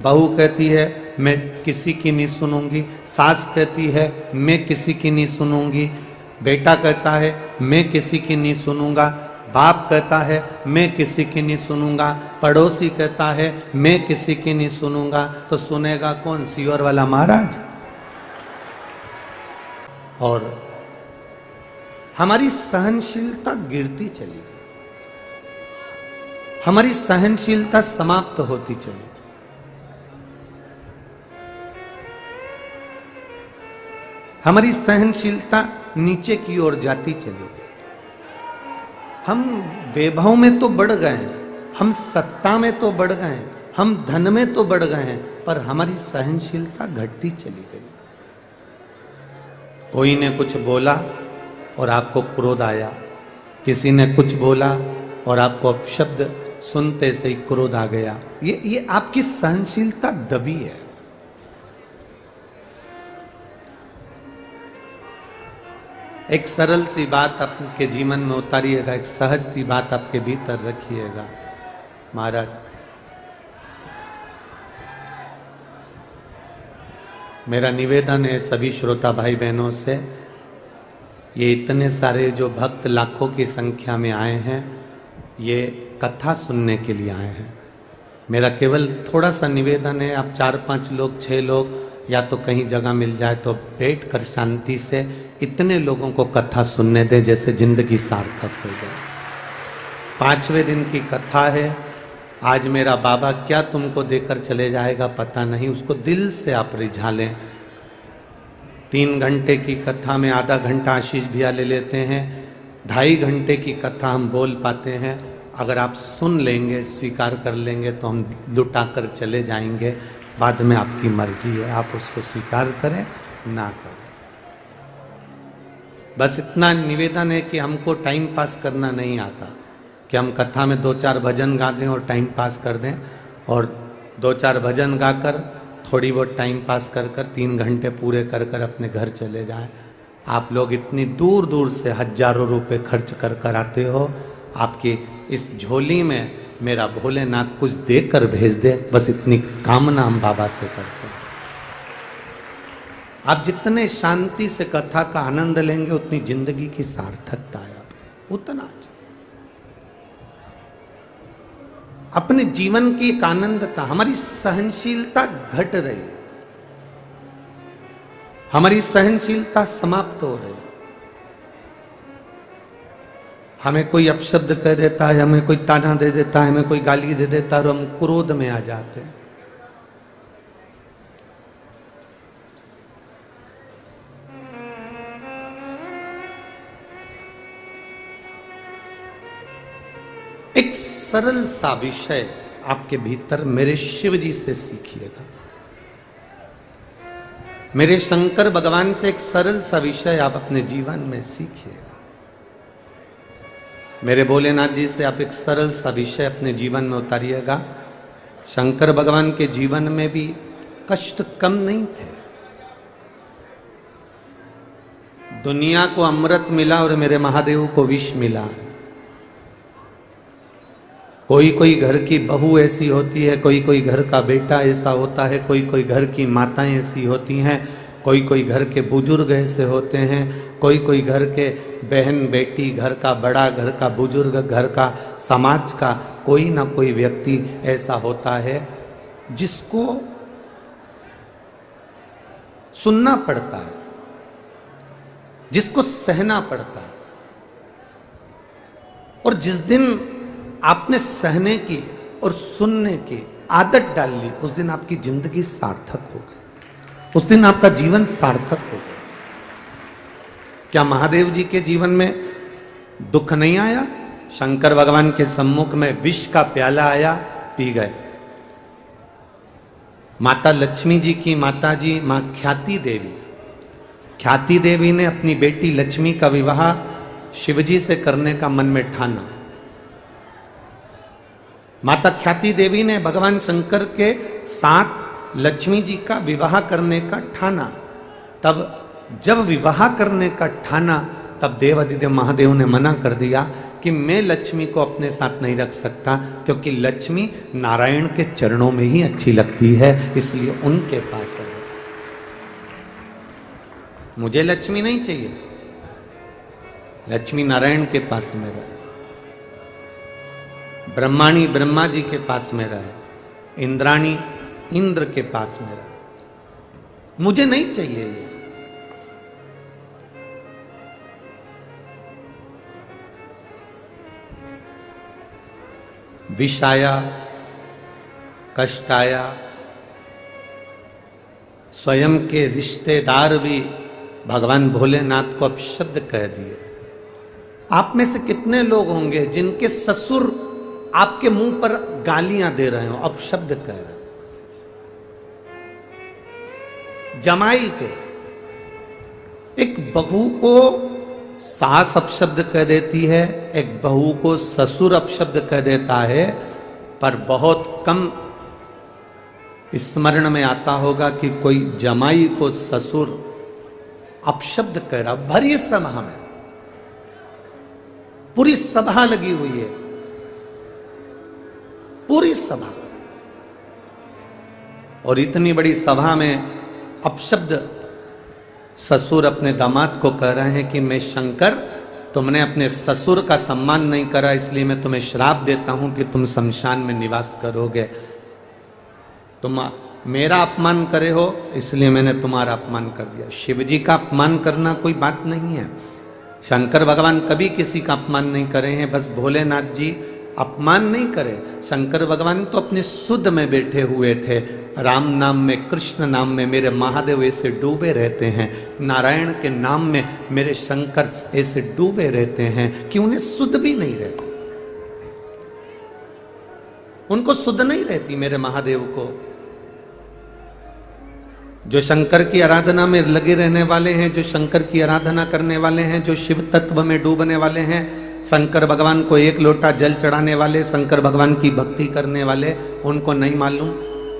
बहू कहती है मैं किसी की नहीं सुनूंगी, सास कहती है मैं किसी की नहीं सुनूंगी, बेटा कहता है मैं किसी की नहीं सुनूंगा, बाप कहता है मैं किसी की नहीं सुनूंगा, पड़ोसी कहता है मैं किसी की नहीं सुनूंगा, तो सुनेगा कौन? सियोर वाला महाराज। और हमारी सहनशीलता गिरती चली गई, हमारी सहनशीलता समाप्त होती चली। हमारी सहनशीलता नीचे की ओर जाती चली गई। हम वैभव में तो बढ़ गए हैं, हम सत्ता में तो बढ़ गए हैं, हम धन में तो बढ़ गए हैं, पर हमारी सहनशीलता घटती चली गई। कोई ने कुछ बोला और आपको क्रोध आया, किसी ने कुछ बोला और आपको अपशब्द सुनते से ही क्रोध आ गया। ये आपकी सहनशीलता दबी है। एक सरल सी बात आपके जीवन में उतारिएगा, एक सहज सी बात आपके भीतर रखिएगा। महाराज, मेरा निवेदन है सभी श्रोता भाई बहनों से, ये इतने सारे जो भक्त लाखों की संख्या में आए हैं, ये कथा सुनने के लिए आए हैं। मेरा केवल थोड़ा सा निवेदन है, आप 4-5 लोग 6 लोग या तो कहीं जगह मिल जाए तो बैठ कर शांति से इतने लोगों को कथा सुनने दें जैसे जिंदगी सार्थक हो जाए। 5वें दिन की कथा है। आज मेरा बाबा क्या तुमको देकर चले जाएगा पता नहीं, उसको दिल से आप रिझा लें। 3 घंटे की कथा में आधा घंटा आशीष भैया ले लेते हैं, 2.5 घंटे की कथा हम बोल पाते हैं। अगर आप सुन लेंगे, स्वीकार कर लेंगे तो हम लुटा कर चले जाएंगे। बाद में आपकी मर्जी है, आप उसको स्वीकार करें ना करें। बस इतना निवेदन है कि हमको टाइम पास करना नहीं आता, कि हम कथा में 2-4 भजन गा दें और टाइम पास कर दें, और 2-4 भजन गाकर थोड़ी बहुत टाइम पास कर 3 घंटे पूरे कर अपने घर चले जाएं। आप लोग इतनी दूर दूर से हजारों रुपए खर्च कर आते हो, आपकी इस झोली में मेरा भोलेनाथ कुछ देकर भेज दे, बस इतनी कामना हम बाबा से करते हैं। आप जितने शांति से कथा का आनंद लेंगे उतनी जिंदगी की सार्थकता है, आप उतना अपने जीवन की एक आनंदता। हमारी सहनशीलता घट रही है, हमारी सहनशीलता समाप्त हो रही है। हमें कोई अपशब्द कह देता है, हमें कोई ताना दे देता है, हमें कोई गाली दे देता है और हम क्रोध में आ जाते हैं। एक सरल सा विषय आपके भीतर मेरे शिव जी से सीखिएगा, मेरे शंकर भगवान से एक सरल सा विषय आप अपने जीवन में सीखिएगा। मेरे भोलेनाथ जी से आप एक सरल सा विषय अपने जीवन में उतारिएगा। शंकर भगवान के जीवन में भी कष्ट कम नहीं थे। दुनिया को अमृत मिला और मेरे महादेव को विष मिला। कोई कोई घर की बहू ऐसी होती है, कोई कोई घर का बेटा ऐसा होता है, कोई कोई घर की माताएं ऐसी होती हैं, कोई कोई घर के बुजुर्ग ऐसे होते हैं, कोई कोई घर के बहन बेटी, घर का बड़ा, घर का बुजुर्ग, घर का समाज का कोई ना कोई व्यक्ति ऐसा होता है जिसको सुनना पड़ता है, जिसको सहना पड़ता है। और जिस दिन आपने सहने की और सुनने की आदत डाल ली, उस दिन आपकी जिंदगी सार्थक हो गई, उस दिन आपका जीवन सार्थक हो गया। क्या महादेव जी के जीवन में दुख नहीं आया? शंकर भगवान के सम्मुख में विष का प्याला आया, पी गए। माता लक्ष्मी जी की माता जी मां ख्याति देवी ने अपनी बेटी लक्ष्मी का विवाह शिवजी से करने का मन में ठाना। माता ख्याति देवी ने भगवान शंकर के साथ लक्ष्मी जी का विवाह करने का ठाना। तब जब विवाह करने का ठाना, तब देवाधिदेव महादेव ने मना कर दिया कि मैं लक्ष्मी को अपने साथ नहीं रख सकता, क्योंकि लक्ष्मी नारायण के चरणों में ही अच्छी लगती है, इसलिए उनके पास है। मुझे लक्ष्मी नहीं चाहिए, लक्ष्मी नारायण के पास में रहे, ब्रह्माणी ब्रह्मा जी के पास में रहे, इंद्राणी इंद्र के पास में रहे। मुझे नहीं चाहिए ये। विष आया, कष्ट आया, स्वयं के रिश्तेदार भी भगवान भोलेनाथ को अपशब्द कह दिए। आप में से कितने लोग होंगे जिनके ससुर आपके मुंह पर गालियां दे रहे हो, अपशब्द कह रहे हो? जमाई के एक बहू को सास अपशब्द कह देती है, एक बहू को ससुर अपशब्द कह देता है, पर बहुत कम स्मरण में आता होगा कि कोई जमाई को ससुर अपशब्द कह रहा। भरी सभा में, पूरी सभा लगी हुई है, पूरी सभा, और इतनी बड़ी सभा में अपशब्द ससुर अपने दामाद को कह रहे हैं कि मैं शंकर, तुमने अपने ससुर का सम्मान नहीं करा, इसलिए मैं तुम्हें श्राप देता हूं कि तुम शमशान में निवास करोगे। तुम मेरा अपमान करे हो, इसलिए मैंने तुम्हारा अपमान कर दिया। शिव जी का अपमान करना कोई बात नहीं है, शंकर भगवान कभी किसी का अपमान नहीं करे हैं, बस भोलेनाथ जी अपमान नहीं करे। शंकर भगवान तो अपने शुद्ध में बैठे हुए थे, राम नाम में, कृष्ण नाम में मेरे महादेव ऐसे डूबे रहते हैं, नारायण के नाम में मेरे शंकर ऐसे डूबे रहते हैं कि उन्हें शुद्ध भी नहीं रहती, उनको शुद्ध नहीं रहती मेरे महादेव को। जो शंकर की आराधना में लगे रहने वाले हैं, जो शंकर की आराधना करने वाले हैं, जो शिव तत्व में डूबने वाले हैं, शंकर भगवान को एक लोटा जल चढ़ाने वाले, शंकर भगवान की भक्ति करने वाले, उनको नहीं मालूम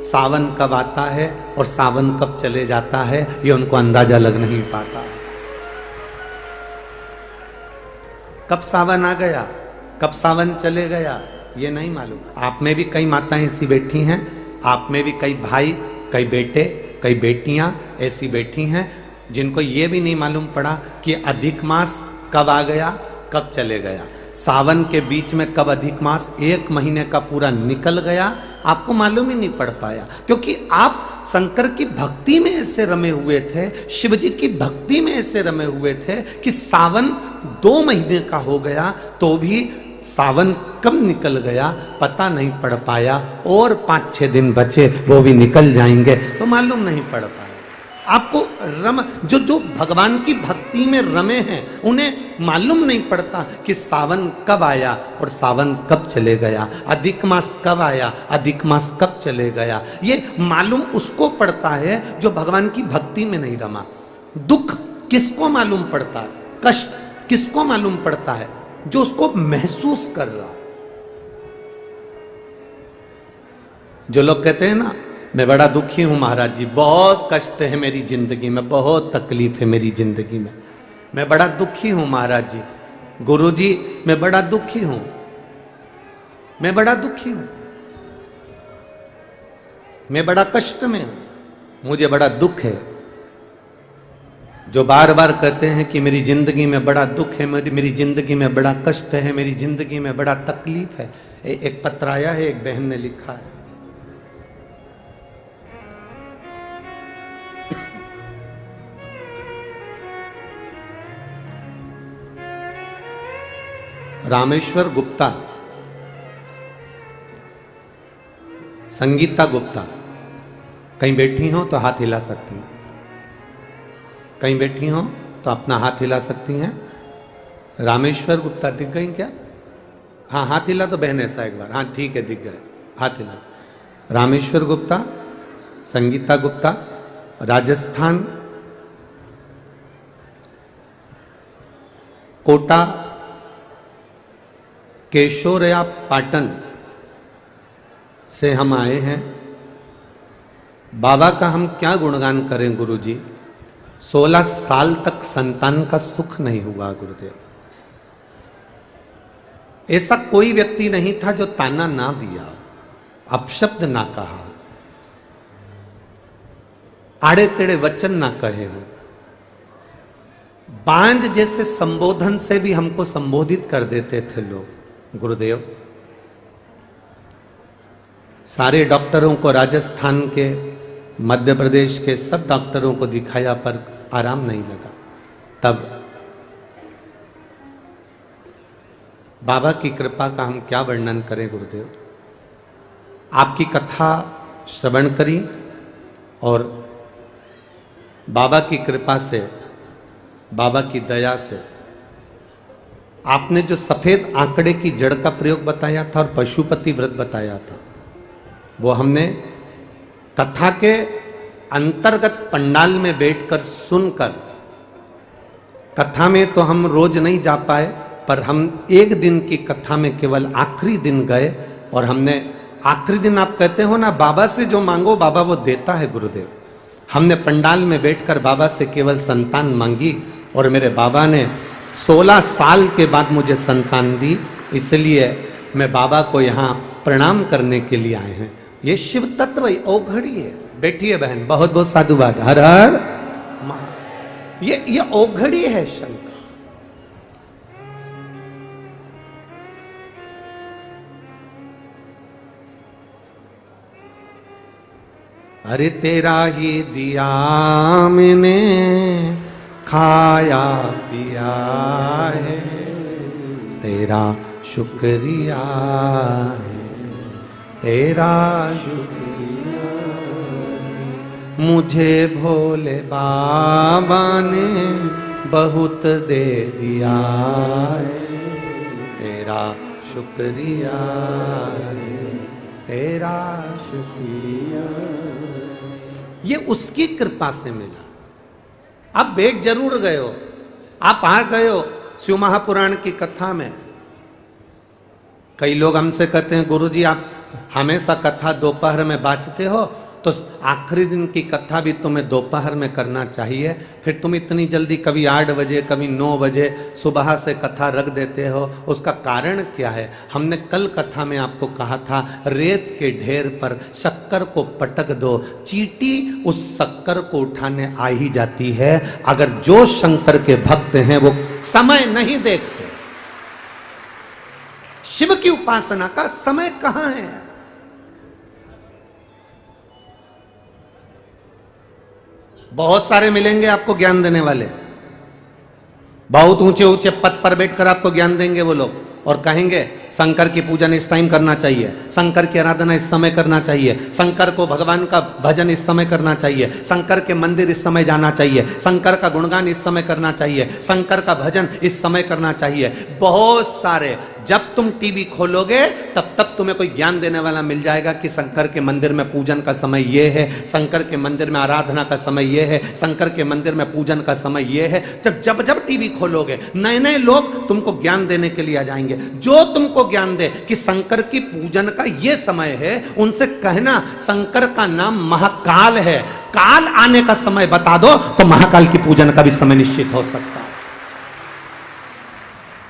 सावन कब आता है और सावन कब चले जाता है, ये उनको अंदाजा लग नहीं पाता। कब सावन आ गया, कब सावन चले गया, ये नहीं मालूम। आप में भी कई माताएं ऐसी बैठी हैं, आप में भी कई भाई, कई बेटे, कई बेटियां ऐसी बैठी हैं जिनको ये भी नहीं मालूम पड़ा कि अधिक मास कब आ गया, कब चले गया। सावन के बीच में कब अधिक मास 1 महीने का पूरा निकल गया, आपको मालूम ही नहीं पड़ पाया, क्योंकि आप शंकर की भक्ति में ऐसे रमे हुए थे, शिव जी की भक्ति में ऐसे रमे हुए थे कि सावन 2 महीने का हो गया तो भी सावन कब निकल गया पता नहीं पड़ पाया, और 5-6 दिन बचे वो भी निकल जाएंगे तो मालूम नहीं पड़ पाया। आपको जो भगवान की भक्ति में रमे हैं उन्हें मालूम नहीं पड़ता कि सावन कब आया और सावन कब चले गया, अधिक मास कब आया, अधिक मास कब चले गया। ये मालूम उसको पड़ता है जो भगवान की भक्ति में नहीं रमा। दुख किसको मालूम पड़ता है, कष्ट किसको मालूम पड़ता है, जो उसको महसूस कर रहा है। जो लोग कहते हैं ना, मैं बड़ा दुखी हूं महाराज जी, बहुत कष्ट है मेरी जिंदगी में, बहुत तकलीफ है मेरी जिंदगी में, मैं बड़ा दुखी हूं महाराज जी, गुरु जी मैं बड़ा दुखी हूं, मैं बड़ा दुखी हूं, मैं बड़ा कष्ट में हूं, मुझे बड़ा दुख है। जो बार बार कहते हैं कि मेरी जिंदगी में बड़ा दुख है, मेरी जिंदगी में बड़ा कष्ट है, मेरी जिंदगी में बड़ा तकलीफ है। एक पत्र आया है, एक बहन ने लिखा है, रामेश्वर गुप्ता, संगीता गुप्ता, कहीं बैठी हो तो हाथ हिला सकती हैं, कहीं बैठी हो तो अपना हाथ हिला सकती हैं। रामेश्वर गुप्ता दिख गई क्या? हाँ हाथ हिला तो बहन ऐसा एक बार, हाँ ठीक है दिख गए, हाथ हिला। रामेश्वर गुप्ता, संगीता गुप्ता, राजस्थान कोटा केशोरया पाटन से हम आए हैं। बाबा का हम क्या गुणगान करें गुरुजी, 16 साल तक संतान का सुख नहीं हुआ गुरुदेव, ऐसा कोई व्यक्ति नहीं था जो ताना ना दिया, अपशब्द ना कहा, आड़े तेड़े वचन ना कहे हो। बांझ जैसे संबोधन से भी हमको संबोधित कर देते थे लोग। गुरुदेव सारे डॉक्टरों को, राजस्थान के, मध्य प्रदेश के सब डॉक्टरों को दिखाया पर आराम नहीं लगा। तब बाबा की कृपा का हम क्या वर्णन करें गुरुदेव। आपकी कथा श्रवण करी और बाबा की कृपा से, बाबा की दया से आपने जो सफेद आंकड़े की जड़ का प्रयोग बताया था और पशुपति व्रत बताया था, वो हमने कथा के अंतर्गत पंडाल में बैठकर सुनकर, कथा में तो हम रोज नहीं जा पाए पर हम एक दिन की कथा में केवल आखिरी दिन गए और हमने आखिरी दिन, आप कहते हो ना बाबा से जो मांगो बाबा वो देता है गुरुदेव, हमने पंडाल में बैठकर बाबा से केवल संतान मांगी और मेरे बाबा ने 16 साल के बाद मुझे संतान दी। इसलिए मैं बाबा को यहाँ प्रणाम करने के लिए आए हैं। ये शिव तत्व औघड़ी है। बैठिए बहन, बहुत बहुत साधुवाद। हर हर ये औघड़ी है शंकर। अरे तेरा ही दिया मैंने खाया पिया है, तेरा शुक्रिया है, तेरा शुक्रिया। मुझे भोले बाबा ने बहुत दे दिया है, तेरा शुक्रिया है, तेरा शुक्रिया। ये उसकी कृपा से मिला। आप बैठ जरूर गए हो, आप आ गए हो शिव महापुराण की कथा में। कई लोग हमसे कहते हैं गुरुजी आप हमेशा कथा दोपहर में बाँचते हो, तो आखिरी दिन की कथा भी तुम्हें दोपहर में करना चाहिए। फिर तुम इतनी जल्दी कभी 8 बजे कभी 9 बजे सुबह से कथा रख देते हो, उसका कारण क्या है? हमने कल कथा में आपको कहा था, रेत के ढेर पर शक्कर को पटक दो, चींटी उस शक्कर को उठाने आ ही जाती है। अगर जो शंकर के भक्त हैं वो समय नहीं देखते, शिव की उपासना का समय कहां है? बहुत सारे मिलेंगे आपको ज्ञान देने वाले, बहुत ऊंचे ऊंचे पद पर बैठकर आपको ज्ञान देंगे वो लोग, और कहेंगे शंकर की पूजन इस टाइम करना चाहिए, शंकर की आराधना इस समय करना चाहिए, शंकर को भगवान का भजन इस समय करना चाहिए, शंकर के मंदिर इस समय जाना चाहिए, शंकर का गुणगान इस समय करना चाहिए, शंकर का भजन इस समय करना चाहिए। बहुत सारे, जब तुम टीवी खोलोगे तब तुम्हें कोई ज्ञान देने वाला मिल जाएगा कि शंकर के मंदिर में पूजन का समय ये है, शंकर के मंदिर में आराधना का समय ये है, शंकर के मंदिर में पूजन का समय ये है। जब टीवी खोलोगे नए नए लोग तुमको ज्ञान देने के लिए आ जाएंगे, जो तुमको ज्ञान दे कि शंकर की पूजन का ये समय है। उनसे कहना शंकर का नाम महाकाल है, काल आने का समय बता दो तो महाकाल की पूजन का भी समय निश्चित हो सकता है।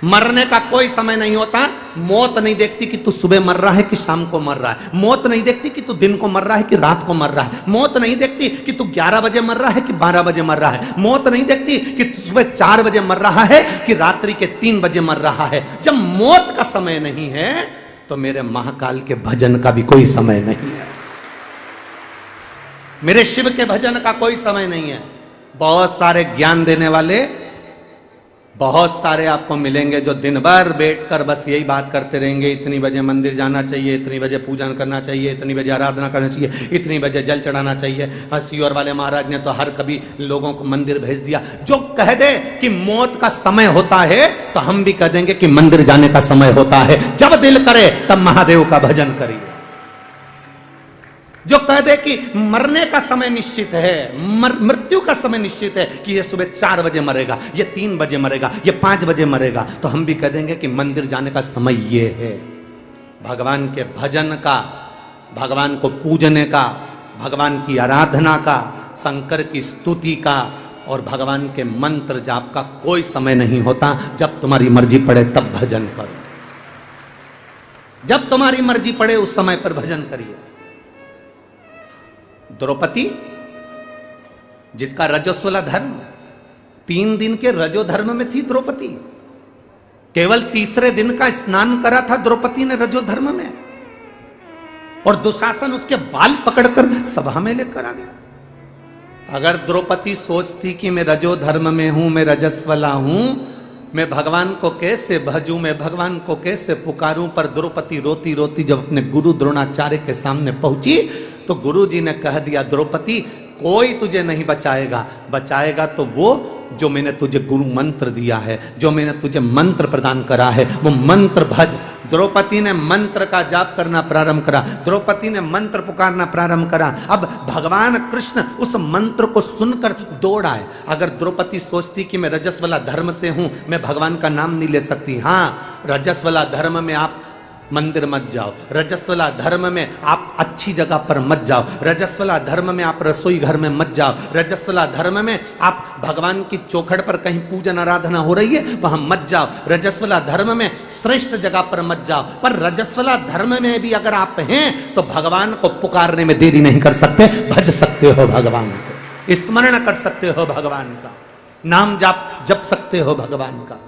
मरने का कोई समय नहीं होता। मौत नहीं देखती कि तू सुबह मर रहा है कि शाम को मर रहा है, मौत नहीं देखती कि तू दिन को मर रहा है कि रात को मर रहा है, मौत नहीं देखती कि तू 11 बजे मर रहा है कि 12 बजे मर रहा है, मौत नहीं देखती कि तू सुबह 4 बजे मर रहा है कि रात्रि के 3 बजे मर रहा है। जब मौत का समय नहीं है तो मेरे महाकाल के भजन का भी कोई समय नहीं है, मेरे शिव के भजन का कोई समय नहीं है। बहुत सारे ज्ञान देने वाले, बहुत सारे आपको मिलेंगे जो दिन भर बैठकर बस यही बात करते रहेंगे, इतनी बजे मंदिर जाना चाहिए, इतनी बजे पूजन करना चाहिए, इतनी बजे आराधना करना चाहिए, इतनी बजे जल चढ़ाना चाहिए। सीहोर वाले महाराज ने तो हर कभी लोगों को मंदिर भेज दिया। जो कह दे कि मौत का समय होता है तो हम भी कह देंगे कि मंदिर जाने का समय होता है। जब दिल करे तब महादेव का भजन करिए। जो कह दे कि मरने का समय निश्चित है, मृत्यु का समय निश्चित है कि ये सुबह 4 बजे मरेगा, ये 3 बजे मरेगा, ये 5 बजे मरेगा, तो हम भी कह देंगे कि मंदिर जाने का समय ये है। भगवान के भजन का, भगवान को पूजने का, भगवान की आराधना का, शंकर की स्तुति का और भगवान के मंत्र जाप का कोई समय नहीं होता। जब तुम्हारी मर्जी पड़े तब भजन करो। जब तुम्हारी मर्जी पड़े उस समय पर भजन करिए। द्रौपदी जिसका रजस्वला धर्म, 3 दिन के रजो धर्म में थी द्रौपदी, केवल तीसरे दिन का स्नान करा था द्रौपदी ने रजो धर्म में, और दुशासन उसके बाल पकड़कर सभा में लेकर आ गया। अगर द्रौपदी सोचती कि मैं रजो धर्म में हूं, मैं रजस्वला हूं, मैं भगवान को कैसे भजूं, मैं भगवान को कैसे पुकारूं, पर द्रौपदी रोती रोती जब अपने गुरु द्रोणाचार्य के सामने पहुंची तो गुरु जी ने कह दिया, द्रौपदी कोई तुझे नहीं बचाएगा, बचाएगा तो वो जो मैंने तुझे गुरु मंत्र दिया है, जो मैंने तुझे मंत्र प्रदान करा है, वो मंत्र भज। द्रौपदी ने मंत्र का जाप करना प्रारंभ करा, द्रौपदी ने मंत्र पुकारना प्रारंभ करा। अब भगवान कृष्ण उस मंत्र को सुनकर दौड़ आए। अगर द्रौपदी सोचती कि मैं रजस्वला धर्म से हूं, मैं भगवान का नाम नहीं ले सकती, हाँ रजस्वला धर्म में आप मंदिर मत जाओ, रजस्वला धर्म में आप अच्छी जगह पर मत जाओ, रजस्वला धर्म में आप रसोई घर में मत जाओ, रजस्वला धर्म में आप भगवान की चौखट पर कहीं पूजन आराधना हो रही है वहां मत जाओ, रजस्वला धर्म में श्रेष्ठ जगह पर मत जाओ। पर रजस्वला धर्म में भी अगर आप हैं तो भगवान को पुकारने में देरी नहीं कर सकते, भज सकते हो भगवान को, स्मरण कर सकते हो भगवान का, नाम जाप जप सकते हो भगवान का।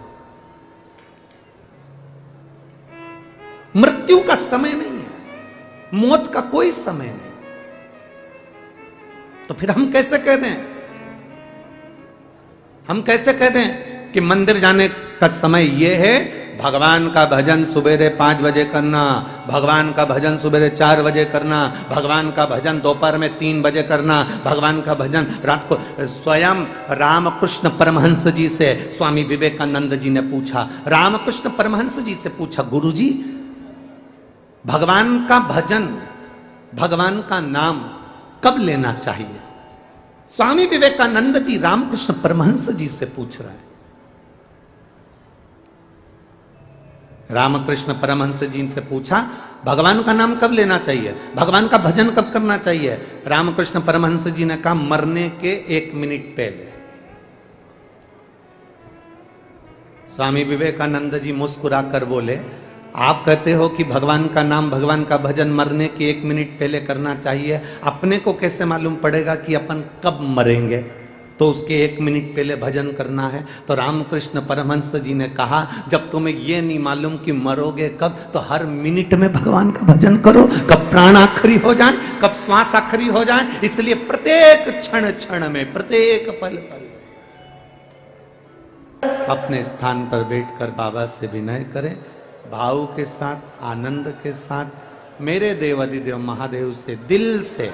मृत्यु का समय नहीं है, मौत का कोई समय नहीं, तो फिर हम कैसे कह दें, हम कैसे कह दें कि मंदिर जाने का समय यह है, भगवान का भजन सुबेरे 5 बजे करना, भगवान का भजन सुबेरे 4 बजे करना, भगवान का भजन दोपहर में 3 बजे करना, भगवान का भजन रात को। स्वयं रामकृष्ण परमहंस जी से स्वामी विवेकानंद जी ने पूछा, रामकृष्ण परमहंस जी से पूछा, गुरु जी भगवान का भजन, भगवान का नाम कब लेना चाहिए? स्वामी विवेकानंद जी रामकृष्ण परमहंस जी से पूछ रहे हैं। रामकृष्ण परमहंस जी से पूछा, भगवान का नाम कब लेना चाहिए, भगवान का भजन कब करना चाहिए? रामकृष्ण परमहंस जी ने कहा, मरने के 1 मिनट पहले। स्वामी विवेकानंद जी मुस्कुराकर बोले, आप कहते हो कि भगवान का नाम, भगवान का भजन मरने के 1 मिनट पहले करना चाहिए, अपने को कैसे मालूम पड़ेगा कि अपन कब मरेंगे, तो उसके 1 मिनट पहले भजन करना है? तो रामकृष्ण परमहंस जी ने कहा, जब तुम्हें यह नहीं मालूम कि मरोगे कब, तो हर मिनट में भगवान का भजन करो, कब प्राण आखिरी हो जाए, कब श्वास आखिरी हो जाए। इसलिए प्रत्येक क्षण क्षण में, प्रत्येक पल पल अपने स्थान पर बैठकर बाबा से विनय करें, भाव के साथ, आनंद के साथ। मेरे देव अधिदेव महादेव से दिल से,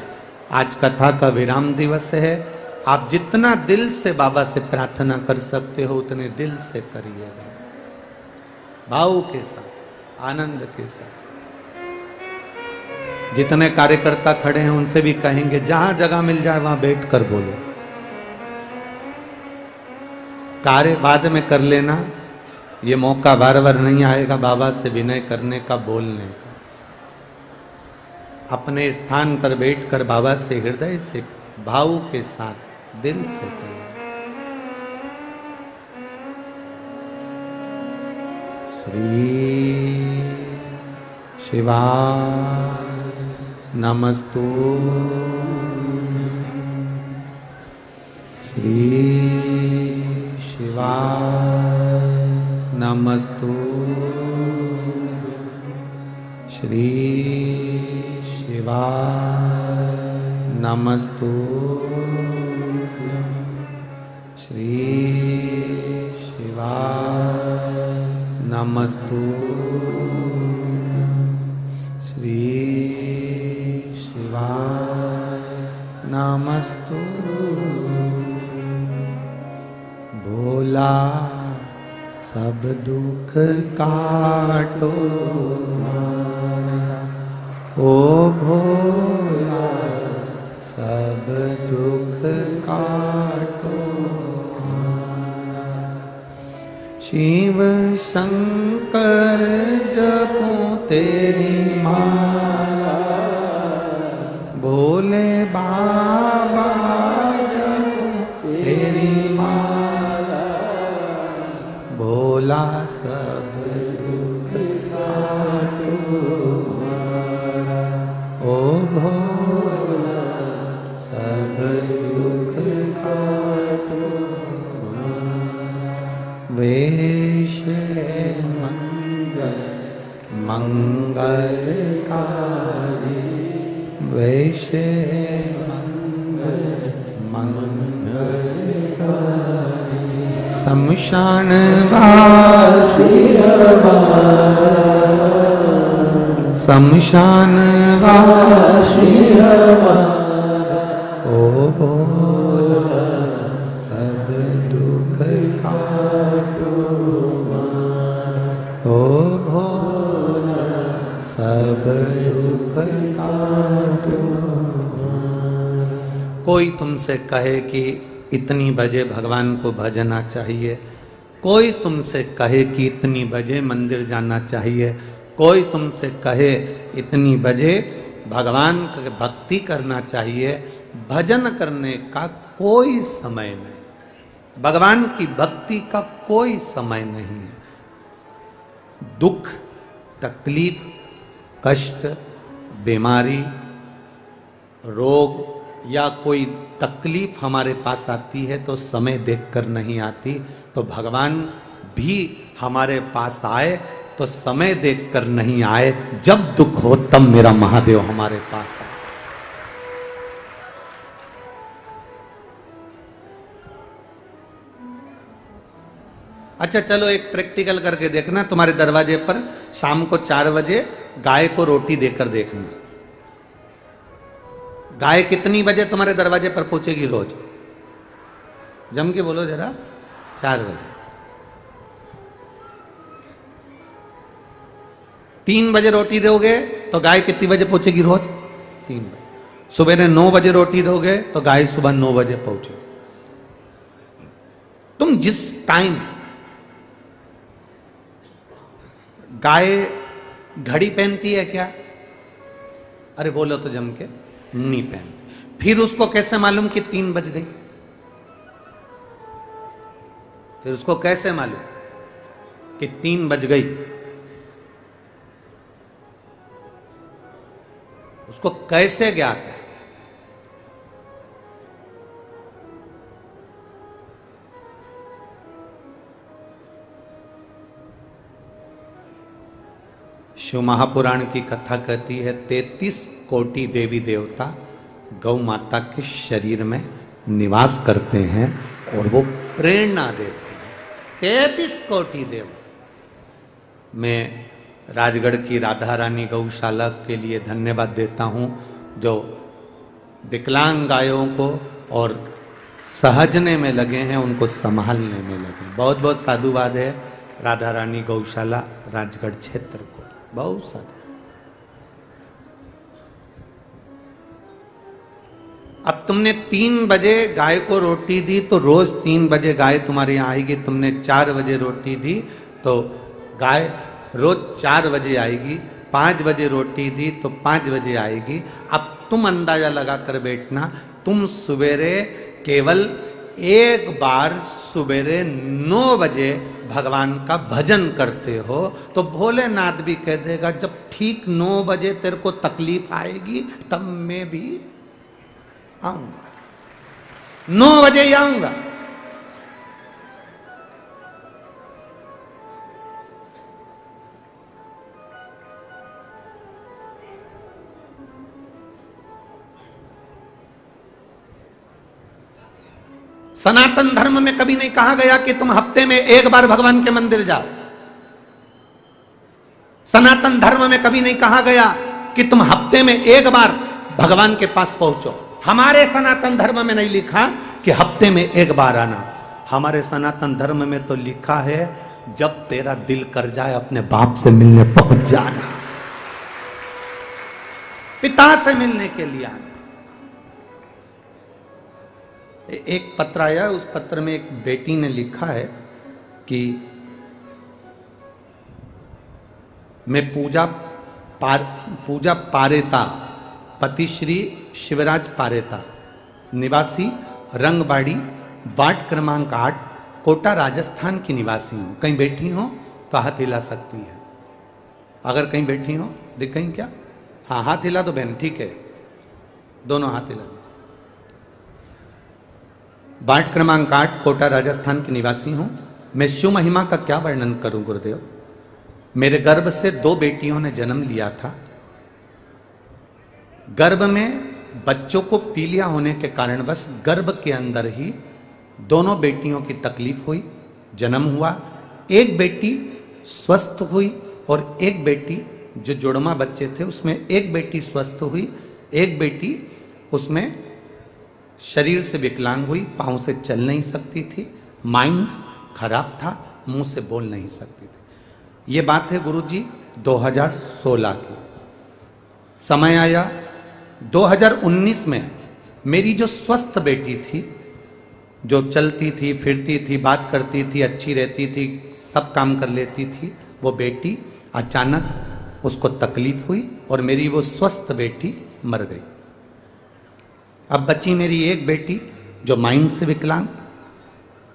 आज कथा का विराम दिवस है, आप जितना दिल से बाबा से प्रार्थना कर सकते हो उतने दिल से करिएगा, भाव के साथ, आनंद के साथ। जितने कार्यकर्ता खड़े हैं उनसे भी कहेंगे, जहां जगह मिल जाए वहां बैठकर बोलो, कार्य बाद में कर लेना, ये मौका बार बार नहीं आएगा बाबा से विनय करने का, बोलने का। अपने स्थान पर बैठकर बाबा से हृदय से, भाव के साथ, दिल से करें। श्री शिवाय नमस्तु, श्री शिवाय नमस्तु, श्री शिवाय नमस्तु, श्री शिवाय नमस्तु, श्री शिवाय नमस्तु। भोला सब दुख काटो मारा, ओ भोला सब दुख काटो मारा। शिव शंकर जपो तेरी माला, भोले बाबा जपो तेरी माला, भोला सब दुख काटो दुख काटो, वेश मंगल मंगलकारी, वेश मंगल मंगलकारी। शमशान वासी हमारा, शमशान वासी हमारा, ओ भोला सब दुख काटो, ओ भोला सब दुख काटो। कोई तुमसे कहे कि इतनी बजे भगवान को भजना चाहिए, कोई तुमसे कहे कि इतनी बजे मंदिर जाना चाहिए, कोई तुमसे कहे इतनी बजे भगवान की भक्ति करना चाहिए, भजन करने का कोई समय नहीं, भगवान की भक्ति का कोई समय नहीं है। दुख, तकलीफ, कष्ट, बीमारी, रोग या कोई तकलीफ हमारे पास आती है तो समय देखकर नहीं आती, तो भगवान भी हमारे पास आए तो समय देखकर नहीं आए, जब दुख हो तब मेरा महादेव हमारे पास आए। अच्छा चलो एक प्रैक्टिकल करके देखना, तुम्हारे दरवाजे पर शाम को 4 बजे गाय को रोटी देकर देखना। गाय कितनी बजे तुम्हारे दरवाजे पर पहुंचेगी रोज? जम के बोलो जरा। 4 बजे। 3 बजे रोटी दोगे तो गाय कितनी बजे पहुंचेगी रोज? 3 बजे। सुबह 9 बजे रोटी दोगे तो गाय सुबह 9 बजे पहुंचे। तुम जिस टाइम गाय घड़ी पहनती है क्या? अरे बोलो तो जम के, नहीं पहनती। फिर उसको कैसे मालूम कि 3 बज गई? फिर उसको कैसे मालूम कि 3 बज गई? उसको कैसे ज्ञात है? शिव महापुराण की कथा कहती है 33 कोटि देवी देवता गौ माता के शरीर में निवास करते हैं और वो प्रेरणा देते हैं। 33 कोटि देवता। मैं राजगढ़ की राधा रानी गौशाला के लिए धन्यवाद देता हूँ, जो विकलांग गायों को और सहजने में लगे हैं, उनको संभालने में लगे। बहुत बहुत साधुवाद है राधा रानी गौशाला राजगढ़ क्षेत्र को, बहुत सारे। अब तुमने 3 बजे गाय को रोटी दी तो रोज 3 बजे गाय तुम्हारे यहां आएगी। तुमने 4 बजे रोटी दी तो गाय रोज 4 बजे आएगी। 5 बजे रोटी दी तो 5 बजे आएगी। अब तुम अंदाजा लगा कर बैठना, तुम सवेरे केवल एक बार सवेरे 9 बजे भगवान का भजन करते हो तो भोलेनाथ भी कह देगा जब ठीक 9 बजे तेरे को तकलीफ आएगी तब मैं भी आऊंगा, 9 बजे ही आऊंगा। सनातन धर्म में कभी नहीं कहा गया कि तुम हफ्ते में एक बार भगवान के मंदिर जाओ। सनातन धर्म में कभी नहीं कहा गया कि तुम हफ्ते में एक बार भगवान के पास पहुंचो। हमारे सनातन धर्म में नहीं लिखा कि हफ्ते में एक बार आना। हमारे सनातन धर्म में तो लिखा है जब तेरा दिल कर जाए अपने बाप से मिलने पहुंच जाना, पिता से मिलने के लिए आना। एक पत्र आया, उस पत्र में एक बेटी ने लिखा है कि मैं पूजा पारेता, पति श्री शिवराज पारेता, निवासी रंगबाड़ी, वार्ड क्रमांक 8, कोटा राजस्थान की निवासी हूं। कहीं बैठी हो तो हाथ हिला सकती है। अगर कहीं बैठी हो दिख कहीं क्या? हाँ हाथ हिला दो बहन, ठीक है, दोनों हाथ हिला दीजिए। वार्ड क्रमांक 8 कोटा राजस्थान के निवासी हूं। मैं शिव महिमा का क्या वर्णन करूं गुरुदेव। मेरे गर्भ से 2 बेटियों ने जन्म लिया था। गर्भ में बच्चों को पीलिया होने के कारण बस गर्भ के अंदर ही दोनों बेटियों की तकलीफ हुई, जन्म हुआ। एक बेटी स्वस्थ हुई और एक बेटी जो जुड़वा बच्चे थे उसमें एक बेटी स्वस्थ हुई, एक बेटी उसमें शरीर से विकलांग हुई, पांव से चल नहीं सकती थी, माइंड खराब था, मुंह से बोल नहीं सकती थी। ये बात है गुरुजी 2016 की। समय आया 2019 में मेरी जो स्वस्थ बेटी थी, जो चलती थी, फिरती थी, बात करती थी, अच्छी रहती थी, सब काम कर लेती थी, वो बेटी अचानक उसको तकलीफ हुई और मेरी वो स्वस्थ बेटी मर गई। अब बची मेरी एक बेटी जो माइंड से विकलांग,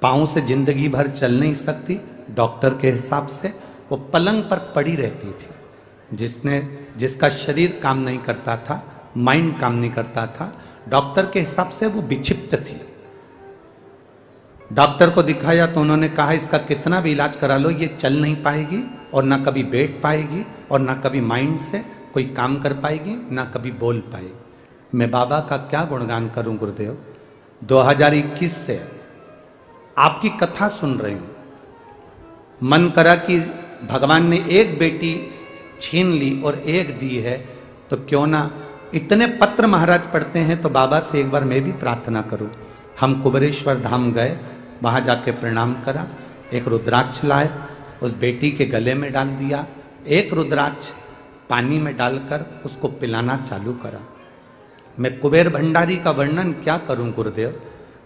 पाँव से जिंदगी भर चल नहीं सकती। डॉक्टर के हिसाब से वो पलंग पर पड़ी रहती थी, जिसका शरीर काम नहीं करता था, माइंड काम नहीं करता था। डॉक्टर के हिसाब से वो विक्षिप्त थी। डॉक्टर को दिखाया तो उन्होंने कहा इसका कितना भी इलाज करा लो ये चल नहीं पाएगी और ना कभी बैठ पाएगी और ना कभी माइंड से कोई काम कर पाएगी, ना कभी बोल पाएगी। मैं बाबा का क्या गुणगान करूं गुरुदेव। 2021 से आपकी कथा सुन रही हूं। मन करा कि भगवान ने एक बेटी छीन ली और एक दी है, तो क्यों ना इतने पत्र महाराज पढ़ते हैं तो बाबा से एक बार मैं भी प्रार्थना करूं। हम कुबेरेश्वर धाम गए, वहां जाके प्रणाम करा, एक रुद्राक्ष लाए, उस बेटी के गले में डाल दिया, एक रुद्राक्ष पानी में डालकर उसको पिलाना चालू करा। मैं कुबेर भंडारी का वर्णन क्या करूं गुरुदेव।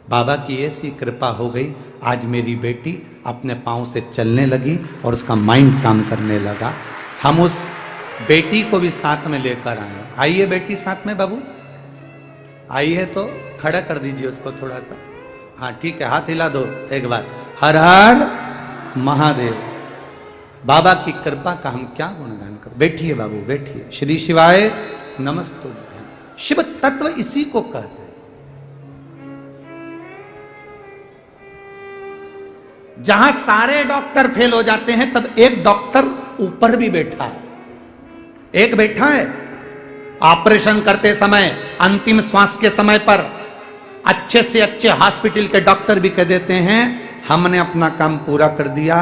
बाबा की ऐसी कृपा हो गई, आज मेरी बेटी अपने पांव से चलने लगी और उसका माइंड काम करने लगा। हम उस बेटी को भी साथ में लेकर आए। आइए बेटी साथ में, बाबू आइए, तो खड़ा कर दीजिए उसको थोड़ा सा। हाँ ठीक है, हाथ हिला दो एक बार। हर हर महादेव। बाबा की कृपा का हम क्या गुणगान कर। बैठिए बाबू बैठिए। श्री शिवाय नमस्तुभ्यं। शिव तत्व इसी को कहते हैं। जहां सारे डॉक्टर फेल हो जाते हैं तब एक डॉक्टर ऊपर भी बैठा है। एक बैठा है ऑपरेशन करते समय, अंतिम श्वास के समय पर अच्छे से अच्छे हॉस्पिटल के डॉक्टर भी कह देते हैं हमने अपना काम पूरा कर दिया,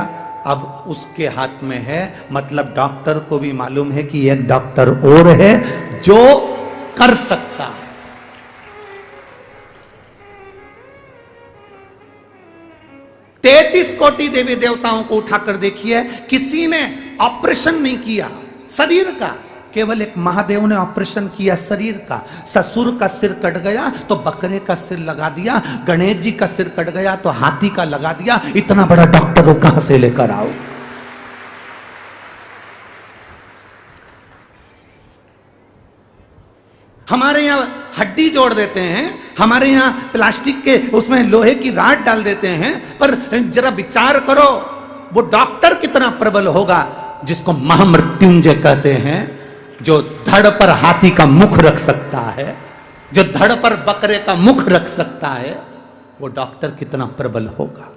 अब उसके हाथ में है। मतलब डॉक्टर को भी मालूम है कि एक डॉक्टर और है जो कर सकता है। तैंतीस कोटि देवी देवताओं को उठाकर देखिए, किसी ने ऑपरेशन नहीं किया शरीर का, केवल एक महादेव ने ऑपरेशन किया शरीर का। ससुर का सिर कट गया तो बकरे का सिर लगा दिया, गणेश जी का सिर कट गया तो हाथी का लगा दिया। इतना बड़ा डॉक्टर वो कहां से लेकर आओ। हमारे यहां हड्डी जोड़ देते हैं, हमारे यहां प्लास्टिक के उसमें लोहे की राड डाल देते हैं, पर जरा विचार करो वो डॉक्टर कितना प्रबल होगा जिसको महामृत्युंजय कहते हैं, जो धड़ पर हाथी का मुख रख सकता है, जो धड़ पर बकरे का मुख रख सकता है, वो डॉक्टर कितना प्रबल होगा।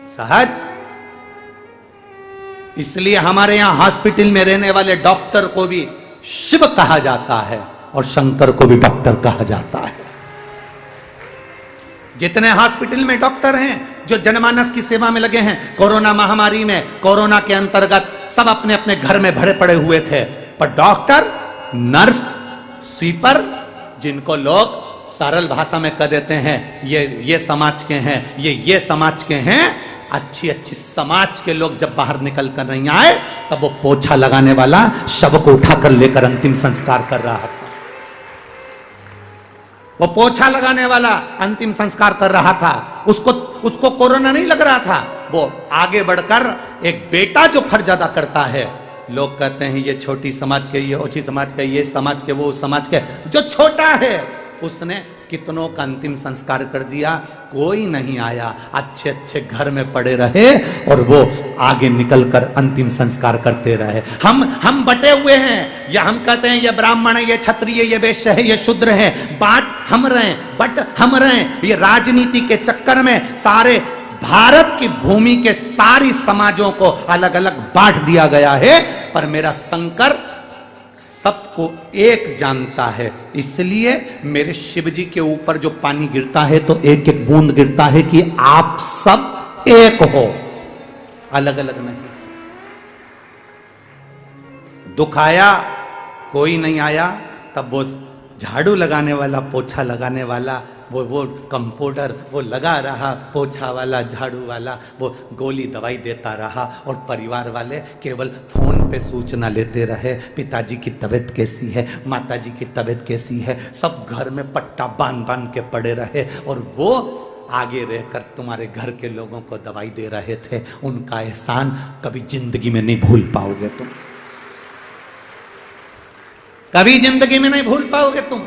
सहज इसलिए हमारे यहां हॉस्पिटल में रहने वाले डॉक्टर को भी शिव कहा जाता है और शंकर को भी डॉक्टर कहा जाता है। जितने हॉस्पिटल में डॉक्टर हैं जो जनमानस की सेवा में लगे हैं, कोरोना महामारी में, कोरोना के अंतर्गत सब अपने अपने घर में भरे पड़े हुए थे, पर डॉक्टर, नर्स, स्वीपर, जिनको लोग सरल भाषा में कह देते हैं ये समाज के हैं, ये समाज के हैं, अच्छी अच्छी समाज के लोग जब बाहर निकल कर नहीं आए तब वो पोछा लगाने वाला शव को उठाकर लेकर अंतिम संस्कार कर रहा था। वो पोछा लगाने वाला अंतिम संस्कार कर रहा था। उसको कोरोना नहीं लग रहा था। वो आगे बढ़कर एक बेटा जो फर्ज अदा करता है, लोग कहते हैं ये छोटी समाज के, ये ऊंची समाज के, ये समाज के, वो समाज के, जो छोटा है उसने कितनों का अंतिम संस्कार कर दिया, कोई नहीं आया। अच्छे अच्छे घर में पड़े रहे और वो आगे निकलकर अंतिम संस्कार करते रहे। हम बटे हुए हैं, या हम कहते हैं ये ब्राह्मण है, ये क्षत्रिय, ये वैश्य है, ये शूद्र है, बाट हम रहे, बट हम रहे। ये राजनीति के चक्कर में सारे भारत की भूमि के सारी समाजों को अलग अलग बांट दिया गया है, पर मेरा शंकर सबको एक जानता है। इसलिए मेरे शिव जी के ऊपर जो पानी गिरता है तो एक एक बूंद गिरता है कि आप सब एक हो, अलग अलग नहीं। दुख आया, कोई नहीं आया, तब वो झाड़ू लगाने वाला, पोछा लगाने वाला, वो कंपाउंडर वो लगा रहा, पोछा वाला, झाड़ू वाला वो गोली दवाई देता रहा, और परिवार वाले केवल फोन पे सूचना लेते रहे, पिताजी की तबीयत कैसी है, माताजी की तबीयत कैसी है। सब घर में पट्टा बांध बांध के पड़े रहे, और वो आगे रहकर तुम्हारे घर के लोगों को दवाई दे रहे थे। उनका एहसान कभी जिंदगी में नहीं भूल पाओगे तुम, कभी जिंदगी में नहीं भूल पाओगे तुम।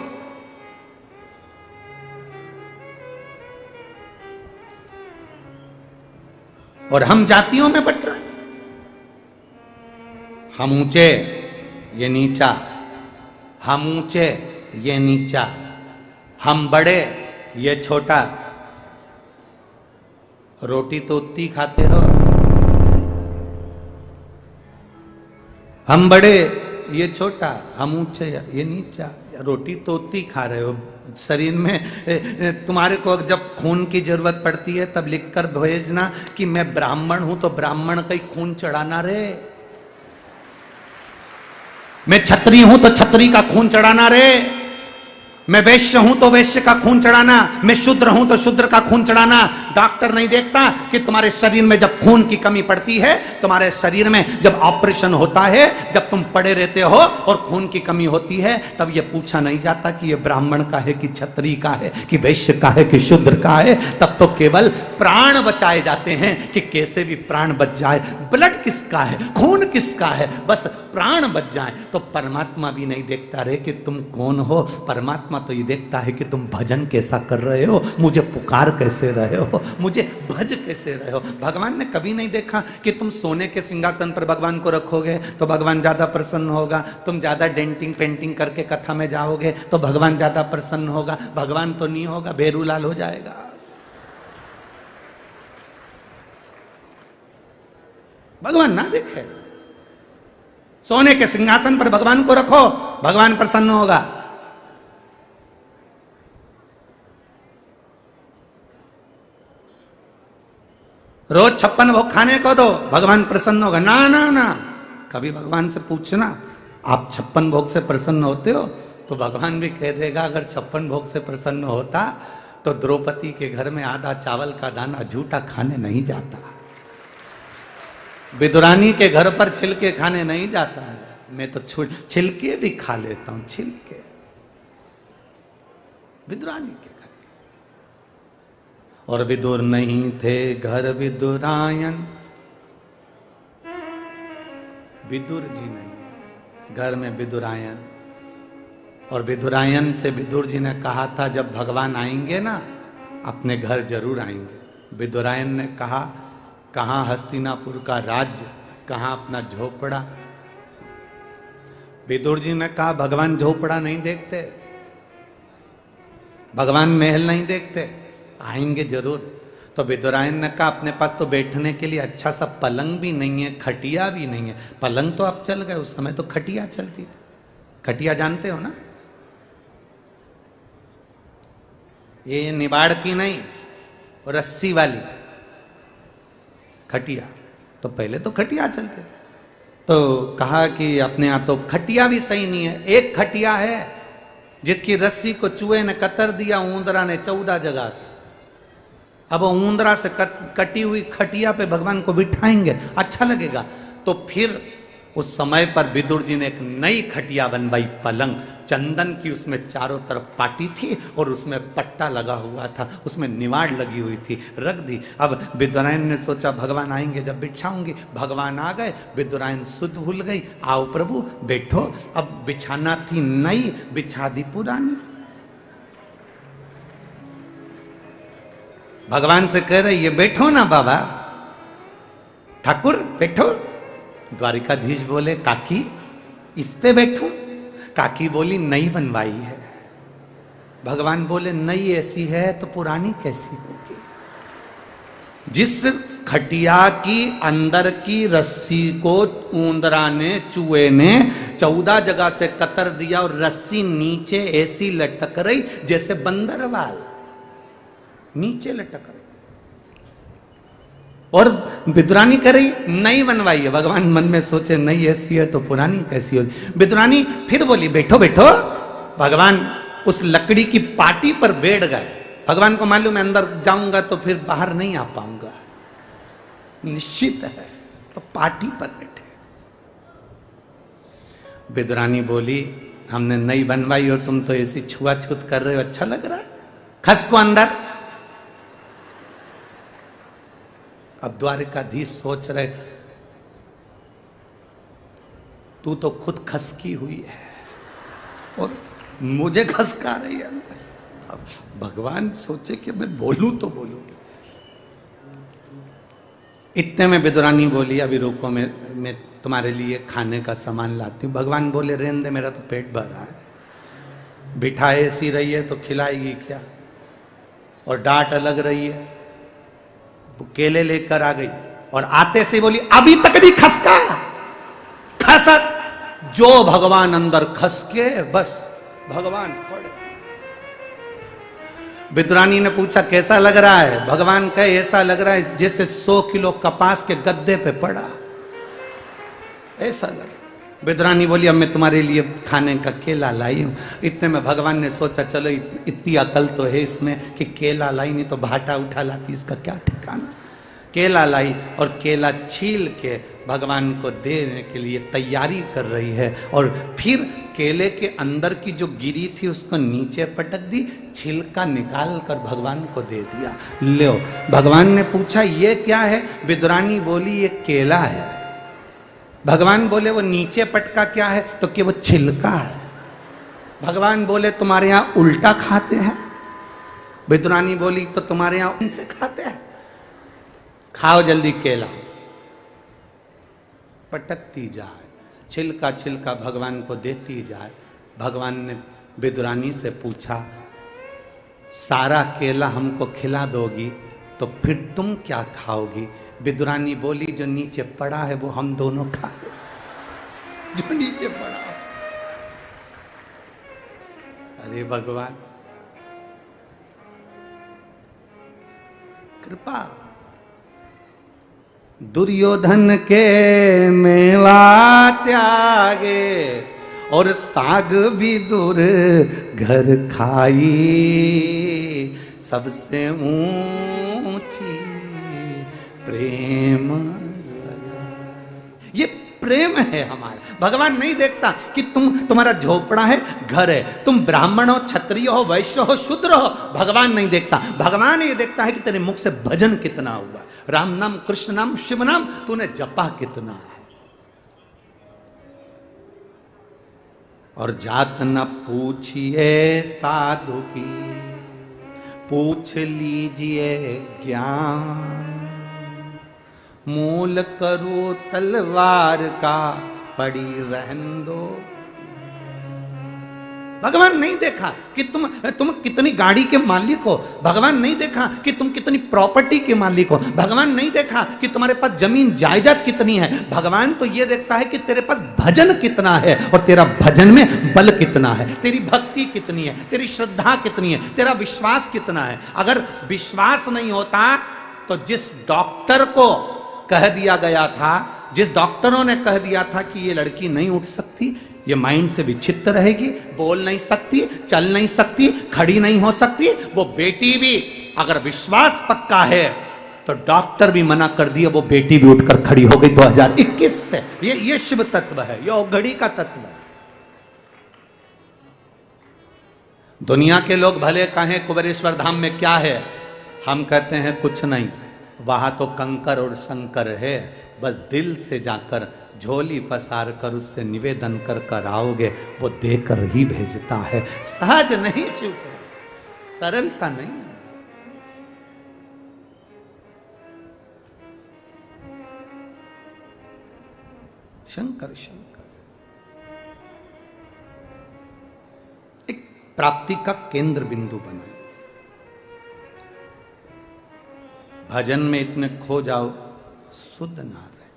और हम जातियों में बट रहे, हम ऊंचे ये नीचा, हम ऊंचे ये नीचा, हम बड़े ये छोटा। रोटी तो उतनी खाते हो, हम बड़े ये छोटा, हम ऊंचे ये नीचा। रोटी तो उतनी खा रहे हो, शरीर में तुम्हारे को जब खून की जरूरत पड़ती है तब लिखकर भेजना कि मैं ब्राह्मण हूं, तो ब्राह्मण का ही खून चढ़ाना रे। मैं क्षत्रिय हूं तो क्षत्रिय का खून चढ़ाना रे। मैं वैश्य हूं तो वैश्य का खून चढ़ाना, मैं शूद्र हूं तो शूद्र का खून चढ़ाना। डॉक्टर नहीं देखता कि तुम्हारे शरीर में जब खून की कमी पड़ती है, तुम्हारे शरीर में जब ऑपरेशन होता है, जब तुम पड़े रहते हो और खून की कमी होती है, तब यह पूछा नहीं जाता कि यह ब्राह्मण का है कि क्षत्रिय का है कि वैश्य का है कि शूद्र का है। तब तो केवल प्राण बचाए जाते हैं कि कैसे भी प्राण बच जाए। ब्लड किसका है, खून किसका है, बस प्राण बच जाए। तो परमात्मा भी नहीं देखता रे कि तुम कौन हो, परमात्मा तो ये देखता है कि तुम भजन कैसा कर रहे हो, मुझे पुकार कैसे रहे हो, मुझे भज कैसे रहे हो। भगवान ने कभी नहीं देखा कि तुम सोने के सिंहासन पर भगवान को रखोगे तो भगवान ज्यादा प्रसन्न होगा, तुम ज्यादा डेंटिंग पेंटिंग करके कथा में जाओगे तो भगवान ज्यादा प्रसन्न होगा। भगवान तो नहीं होगा, भेरूलाल हो जाएगा। भगवान ना देखे, सोने के सिंहासन पर भगवान को रखो, भगवान प्रसन्न होगा। रोज 56 भोग खाने को दो, भगवान प्रसन्न होगा। ना ना ना, कभी भगवान से पूछना आप 56 भोग से प्रसन्न होते हो, तो भगवान भी कह देगा अगर 56 भोग से प्रसन्न होता तो द्रौपदी के घर में आधा चावल का दाना झूठा खाने नहीं जाता, विदुरानी के घर पर छिलके खाने नहीं जाता। मैं तो छिलके भी खा लेता हूं, छिलके विदुरानी के। और विदुर नहीं थे घर विदुरायन, विदुर जी नहीं, घर में विदुरायन। और विदुरायन से विदुर जी ने कहा था जब भगवान आएंगे ना अपने घर जरूर आएंगे। विदुरायन ने कहा कहाँ हस्तिनापुर का राज्य, कहाँ अपना झोपड़ा। विदुर जी ने कहा भगवान झोपड़ा नहीं देखते, भगवान महल नहीं देखते, आएंगे जरूर। तो विदुरायन ने कहा अपने पास तो बैठने के लिए अच्छा सा पलंग भी नहीं है, खटिया भी नहीं है। पलंग तो अब चल गए, उस समय तो खटिया चलती थी। खटिया जानते हो ना, ये निबाड़ की नहीं, रस्सी वाली खटिया। तो पहले तो खटिया चलते थे। तो कहा कि अपने यहाँ तो खटिया भी सही नहीं है। एक खटिया है जिसकी रस्सी को चूहे ने कतर दिया, ऊंदरा ने 14 जगह से। अब ऊंदरा से कटी हुई खटिया पे भगवान को बिठाएंगे, अच्छा लगेगा। तो फिर उस समय पर विदुर जी ने एक नई खटिया बनवाई, पलंग चंदन की, उसमें चारों तरफ पाटी थी और उसमें पट्टा लगा हुआ था, उसमें निवाड़ लगी हुई थी, रख दी। अब विदुरायन ने सोचा भगवान आएंगे जब बिछाऊंगी। भगवान आ गए, विदुरायन सुध भूल गई, आओ प्रभु बैठो। अब बिछाना थी नई, बिछा दी पुरानी। भगवान से कह रही है बैठो ना बाबा, ठाकुर बैठो। द्वारिकाधीश बोले काकी इस पे बैठूं? काकी बोली नई बनवाई है। भगवान बोले नई ऐसी है तो पुरानी कैसी होगी? जिस खटिया की अंदर की रस्सी को ऊंदरा ने, चूहे ने 14 जगह से कतर दिया और रस्सी नीचे ऐसी लटक रही जैसे बंदरवाल नीचे लटक रही, और विदुरानी कह रही नई बनवाई है। भगवान मन में सोचे नई ऐसी है तो पुरानी कैसी होगी? विदुरानी फिर बोली बैठो बैठो। भगवान उस लकड़ी की पाटी पर बैठ गए। भगवान को मालूम है अंदर जाऊंगा तो फिर बाहर नहीं आ पाऊंगा, निश्चित है, तो पार्टी पर बैठे। विदुरानी बोली हमने नई बनवाई और तुम तो ऐसी छुआछूत कर रहे हो, अच्छा लग रहा है, खस को अंदर। अब द्वारिकाधीश सोच रहे तू तो खुद खसकी हुई है और मुझे खसका रही है। अब भगवान सोचे कि मैं बोलूं तो बोलूं। इतने में विदुरानी बोली अभी रुको, मैं तुम्हारे लिए खाने का सामान लाती हूँ। भगवान बोले रहने दे, मेरा तो पेट भर रहा है। बिठाए ऐसी रही है तो खिलाएगी क्या? और डांट अलग रही है। वो केले लेकर आ गई और आते से बोली अभी तक भी खसका खसक। जो भगवान अंदर खसके बस भगवान पड़े। विदुरानी ने पूछा कैसा लग रहा है? भगवान कहे ऐसा लग रहा है जैसे 100 किलो कपास के गद्दे पे पड़ा, ऐसा लग। विदुरानी बोली अब मैं तुम्हारे लिए खाने का केला लाई हूं। इतने में भगवान ने सोचा चलो इतनी अकल तो है इसमें कि केला लाई, नहीं तो भाटा उठा लाती, इसका क्या ठिकाना। केला लाई और केला छील के भगवान को देने के लिए तैयारी कर रही है। और फिर केले के अंदर की जो गिरी थी उसको नीचे पटक दी, छिलका निकाल कर भगवान को दे दिया। लो, भगवान ने पूछा ये क्या है? विदुरानी बोली ये केला है। भगवान बोले वो नीचे पटका क्या है? तो कि वो छिलका है। भगवान बोले तुम्हारे यहां उल्टा खाते हैं? विदुरानी बोली तो तुम्हारे यहां उनसे खाते हैं, खाओ जल्दी केला। पटकती जाए, छिलका छिलका भगवान को देती जाए। भगवान ने विदुरानी से पूछा सारा केला हमको खिला दोगी तो फिर तुम क्या खाओगी? विदुरानी बोली जो नीचे पड़ा है वो हम दोनों खा ले, जो नीचे पड़ा है। अरे भगवान कृपा। दुर्योधन के मेवा त्यागे और साग भी दूर घर खाई, सबसे ऊंची प्रेम सगा। ये प्रेम है हमारा। भगवान नहीं देखता कि तुम्हारा झोपड़ा है, घर है, तुम ब्राह्मण हो, क्षत्रिय हो, वैश्य हो, शूद्र हो। भगवान नहीं देखता। भगवान ये देखता है कि तेरे मुख से भजन कितना हुआ, राम नाम, कृष्ण नाम, शिव नाम तूने जपा कितना है। और जात न पूछिए साधु की, पूछ लीजिए ज्ञान। मूल करो तलवार का, पड़ी रहन दो। भगवान नहीं देखा कि तुम कितनी गाड़ी के मालिक हो। भगवान नहीं देखा कि तुम कितनी प्रॉपर्टी के मालिक हो। भगवान नहीं देखा कि तुम्हारे पास जमीन जायदाद कितनी है। भगवान तो ये देखता है कि तेरे पास भजन कितना है और तेरा भजन में बल कितना है, तेरी भक्ति कितनी है, तेरी श्रद्धा कितनी है, तेरा विश्वास कितना है। अगर विश्वास नहीं होता तो जिस डॉक्टर को कह दिया गया था, जिस डॉक्टरों ने कह दिया था कि ये लड़की नहीं उठ सकती, ये माइंड से विक्षिप्त रहेगी, बोल नहीं सकती, चल नहीं सकती, खड़ी नहीं हो सकती, वो बेटी भी अगर विश्वास पक्का है तो डॉक्टर भी मना कर दिया, वो बेटी भी उठकर खड़ी हो गई 2021 से। ये शिव तत्व है, ये औघड़ी का तत्व है। दुनिया के लोग भले कहें कुबेरेश्वर धाम में क्या है, हम कहते हैं कुछ नहीं, वहां तो कंकर और शंकर है। बस दिल से जाकर झोली पसार कर उससे निवेदन कर आओगे, वो देकर ही भेजता है। सहज नहीं शिव, सरलता नहीं। शंकर शंकर। एक प्राप्ति का केंद्र बिंदु बनाए। भजन में इतने खो जाओ, शुद्ध ना रहे,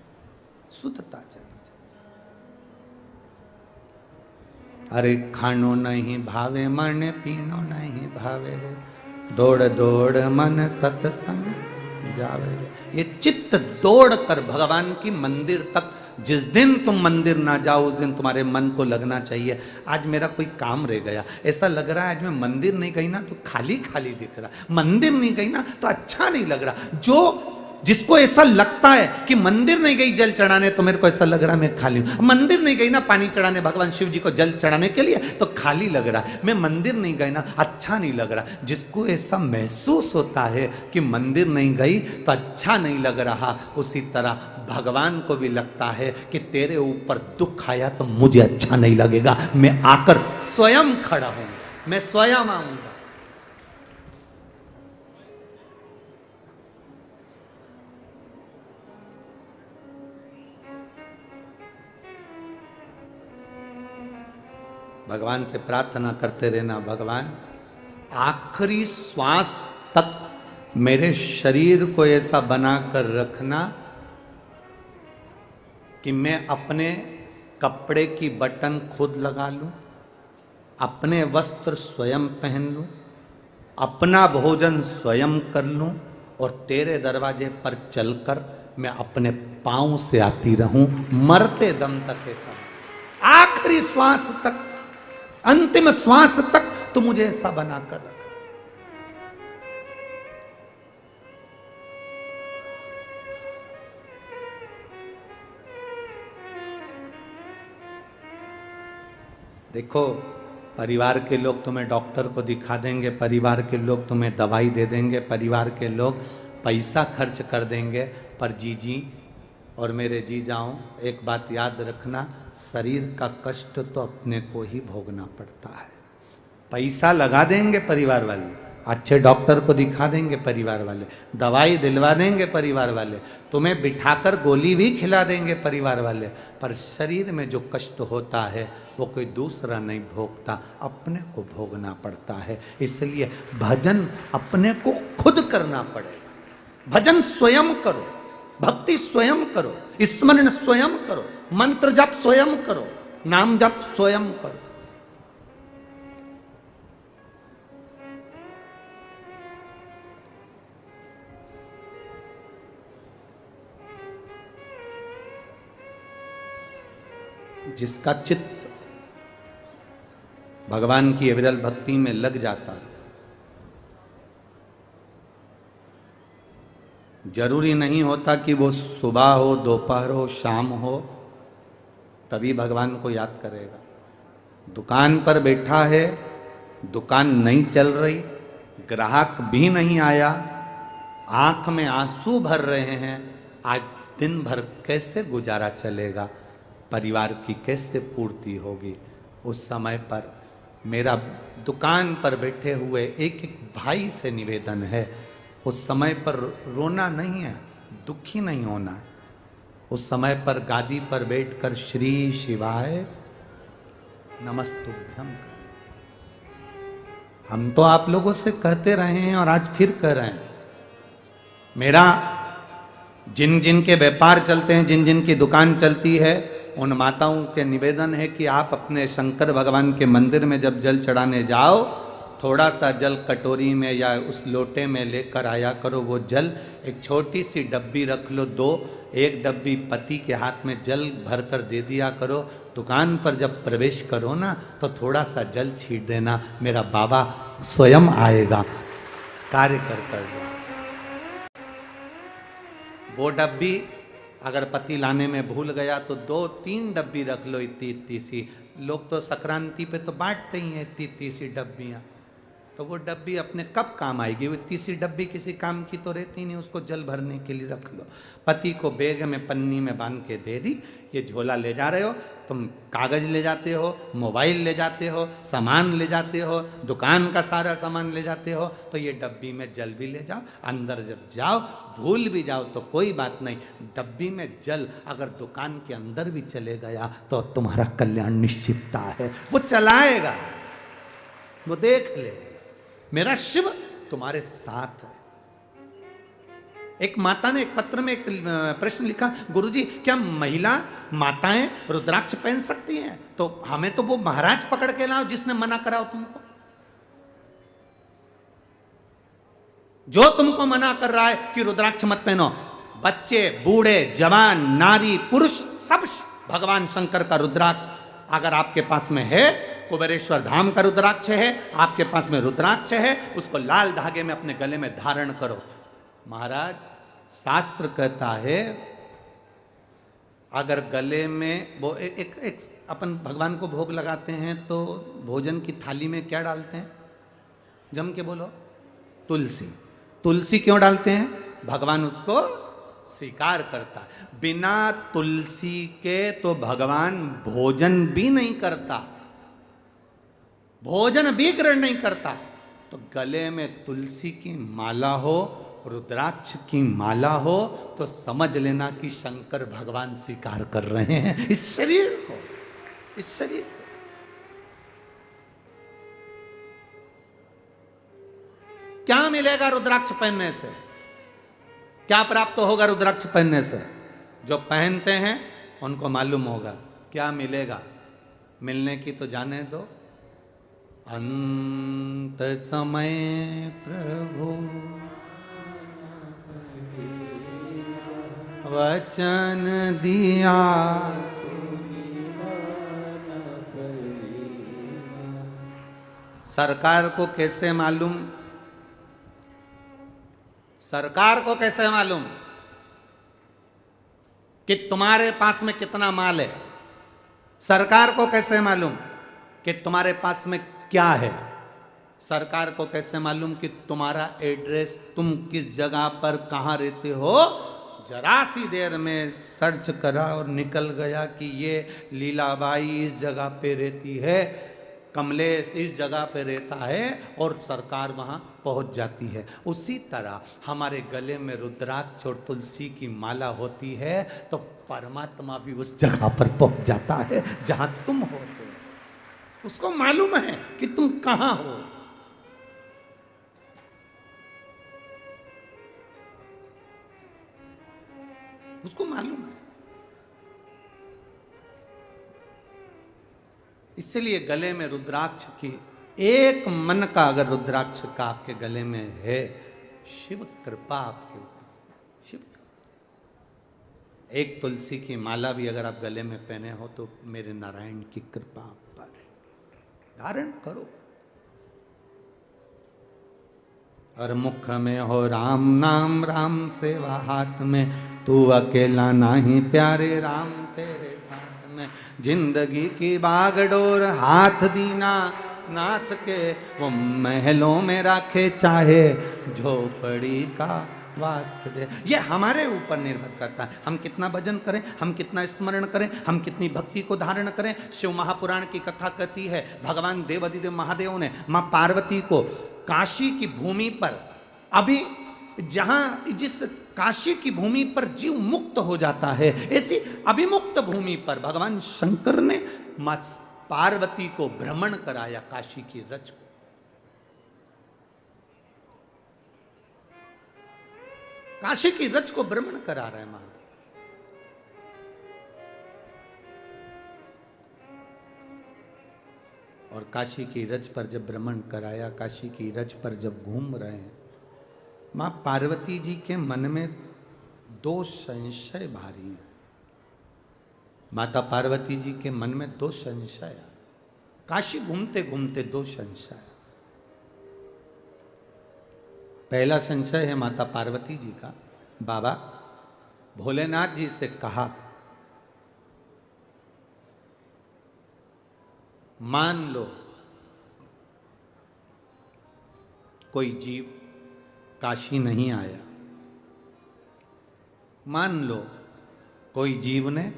शुद्धता चली जाए। अरे खानो नहीं भावे मरने, पीनो नहीं भावे रे, दौड़ दौड़ मन सत्संग जावे रे। ये चित्त दौड़ कर भगवान की मंदिर तक, जिस दिन तुम मंदिर ना जाओ उस दिन तुम्हारे मन को लगना चाहिए आज मेरा कोई काम रह गया। ऐसा लग रहा है आज मैं मंदिर नहीं गई ना तो खाली खाली दिख रहा, मंदिर नहीं गई ना तो अच्छा नहीं लग रहा। जो जिसको ऐसा लगता है कि मंदिर नहीं गई जल चढ़ाने तो मेरे को ऐसा लग रहा है मैं खाली हूं, मंदिर नहीं गई ना पानी चढ़ाने भगवान शिव जी को जल चढ़ाने के लिए तो खाली लग रहा है, मैं मंदिर नहीं गई ना अच्छा नहीं लग रहा। जिसको ऐसा महसूस होता है कि मंदिर नहीं गई तो अच्छा नहीं लग रहा, उसी तरह भगवान को भी लगता है कि तेरे ऊपर दुख आया तो मुझे अच्छा नहीं लगेगा, मैं आकर स्वयं खड़ा हूं, मैं स्वयं आऊंगा। भगवान से प्रार्थना करते रहना, भगवान आखिरी श्वास तक मेरे शरीर को ऐसा बनाकर रखना कि मैं अपने कपड़े की बटन खुद लगा लूं, अपने वस्त्र स्वयं पहन लूं, अपना भोजन स्वयं कर लूं और तेरे दरवाजे पर चलकर मैं अपने पांव से आती रहूं मरते दम तक। ऐसा आखिरी श्वास तक, अंतिम श्वास तक तो मुझे ऐसा बनाकर रख। देखो परिवार के लोग तुम्हें डॉक्टर को दिखा देंगे, परिवार के लोग तुम्हें दवाई दे देंगे, परिवार के लोग पैसा खर्च कर देंगे, पर जीजी और मेरे जी जाओ एक बात याद रखना, शरीर का कष्ट तो अपने को ही भोगना पड़ता है। पैसा लगा देंगे परिवार वाले, अच्छे डॉक्टर को दिखा देंगे परिवार वाले, दवाई दिलवा देंगे परिवार वाले, तुम्हें बिठाकर गोली भी खिला देंगे परिवार वाले, पर शरीर में जो कष्ट होता है वो कोई दूसरा नहीं भोगता, अपने को भोगना पड़ता है। इसलिए भजन अपने को खुद करना पड़ेगा। भजन स्वयं करो, भक्ति स्वयं करो, स्मरण स्वयं करो, मंत्र जप स्वयं करो, नाम जप स्वयं करो। जिसका चित्त भगवान की अविरल भक्ति में लग जाता है, जरूरी नहीं होता कि वो सुबह हो, दोपहर हो, शाम हो तभी भगवान को याद करेगा। दुकान पर बैठा है, दुकान नहीं चल रही, ग्राहक भी नहीं आया, आंख में आंसू भर रहे हैं, आज दिन भर कैसे गुजारा चलेगा, परिवार की कैसे पूर्ति होगी। उस समय पर मेरा दुकान पर बैठे हुए एक एक भाई से निवेदन है, उस समय पर रोना नहीं है, दुखी नहीं होना है। उस समय पर गादी पर बैठकर श्री शिवाय नमस्तुभ्यम। हम तो आप लोगों से कहते रहे हैं और आज फिर कह रहे हैं, मेरा जिन जिन के व्यापार चलते हैं, जिन जिन की दुकान चलती है, उन माताओं के निवेदन है कि आप अपने शंकर भगवान के मंदिर में जब जल चढ़ाने जाओ, थोड़ा सा जल कटोरी में या उस लोटे में लेकर आया करो। वो जल एक छोटी सी डब्बी रख लो, एक डब्बी पति के हाथ में जल भरकर दे दिया करो। दुकान पर जब प्रवेश करो ना तो थोड़ा सा जल छीट देना, मेरा बाबा स्वयं आएगा कार्य कर। वो डब्बी अगर पति लाने में भूल गया तो 2-3 डब्बी रख लो, इतनी इतनी सी। लोग तो संक्रांति पे तो बांटते ही हैं इतनी इतनी सी डब्बियाँ, तो वो डब्बी अपने कब काम आएगी? वो तीसरी डब्बी किसी काम की तो रहती नहीं, उसको जल भरने के लिए रख लो। पति को बैग में पन्नी में बांध के दे दी, ये झोला ले जा रहे हो, तुम कागज ले जाते हो, मोबाइल ले जाते हो, सामान ले जाते हो, दुकान का सारा सामान ले जाते हो, तो ये डब्बी में जल भी ले जाओ। अंदर जब जाओ भूल भी जाओ तो कोई बात नहीं, डब्बी में जल अगर दुकान के अंदर भी चले गया तो तुम्हारा कल्याण निश्चितता है। वो चलाएगा, वो देख लेगा, मेरा शिव तुम्हारे साथ है। एक माता ने एक पत्र में एक प्रश्न लिखा, गुरुजी क्या महिला माताएं रुद्राक्ष पहन सकती हैं? तो हमें तो वो महाराज पकड़ के लाओ जिसने मना कराओ तुमको। जो तुमको मना कर रहा है कि रुद्राक्ष मत पहनो, बच्चे बूढ़े जवान नारी पुरुष सब भगवान शंकर का रुद्राक्ष अगर आपके पास में है, कुबेरेश्वर धाम का रुद्राक्ष है आपके पास में, रुद्राक्ष है, उसको लाल धागे में अपने गले में धारण करो। महाराज शास्त्र कहता है अगर गले में वो एक अपन भगवान को भोग लगाते हैं तो भोजन की थाली में क्या डालते हैं? जम के बोलो। तुलसी। तुलसी क्यों डालते हैं? भगवान उसको स्वीकार करता है। बिना तुलसी के तो भगवान भोजन भी नहीं करता, भोजन भी ग्रहण नहीं करता। तो गले में तुलसी की माला हो, रुद्राक्ष की माला हो, तो समझ लेना कि शंकर भगवान स्वीकार कर रहे हैं इस शरीर को, इस शरीर को। क्या मिलेगा रुद्राक्ष पहनने से? क्या प्राप्त होगा रुद्राक्ष पहनने से? जो पहनते हैं उनको मालूम होगा क्या मिलेगा। मिलने की तो जाने दो। अंत समय प्रभु वचन दिया, सरकार को कैसे मालूम? सरकार को कैसे मालूम कि तुम्हारे पास में कितना माल है? सरकार को कैसे मालूम कि तुम्हारे पास में क्या है? सरकार को कैसे मालूम कि तुम्हारा एड्रेस, तुम किस जगह पर कहां रहते हो? जरा सी देर में सर्च करा और निकल गया कि ये लीलाबाई इस जगह पे रहती है, कमलेश इस जगह पे रहता है, और सरकार वहां पहुंच जाती है। उसी तरह हमारे गले में रुद्राक्ष और तुलसी की माला होती है तो परमात्मा भी उस जगह पर पहुंच जाता है जहां तुम होते हो। उसको मालूम है कि तुम कहां हो। उसको मालूम है। इसलिए गले में रुद्राक्ष की एक मन का अगर रुद्राक्ष का आपके गले में है, शिव कृपा आपके ऊपर, शिव। एक तुलसी की माला भी अगर आप गले में पहने हो तो मेरे नारायण की कृपा आप पर है। धारण करो। और मुख में हो राम नाम, राम सेवा हाथ में, तू अकेला नाही प्यारे राम तेरे साथ में। जिंदगी की बागडोर हाथ दीना नाथ के, वो महलों में रखे चाहे झोपड़ी का वास दे। ये हमारे ऊपर निर्भर करता है, हम कितना भजन करें, हम कितना स्मरण करें, हम कितनी भक्ति को धारण करें। शिव महापुराण की कथा कहती है भगवान देवाधिदेव महादेव ने मां पार्वती को काशी की भूमि पर, अभी जहां जिस काशी की भूमि पर जीव मुक्त हो जाता है, ऐसी अभिमुक्त भूमि पर भगवान शंकर ने मां पार्वती को भ्रमण कराया काशी की रज को। काशी की रज को भ्रमण करा रहे हैं महादेव। और काशी की रज पर जब भ्रमण कराया, काशी की रज पर जब घूम रहे हैं, मां पार्वती जी के मन में दो संशय भारी हैं। माता पार्वती जी के मन में दो संशय, काशी घूमते घूमते दो संशय। पहला संशय है माता पार्वती जी का, बाबा भोलेनाथ जी से कहा मान लो कोई जीव काशी नहीं आया। मान लो कोई जीव ने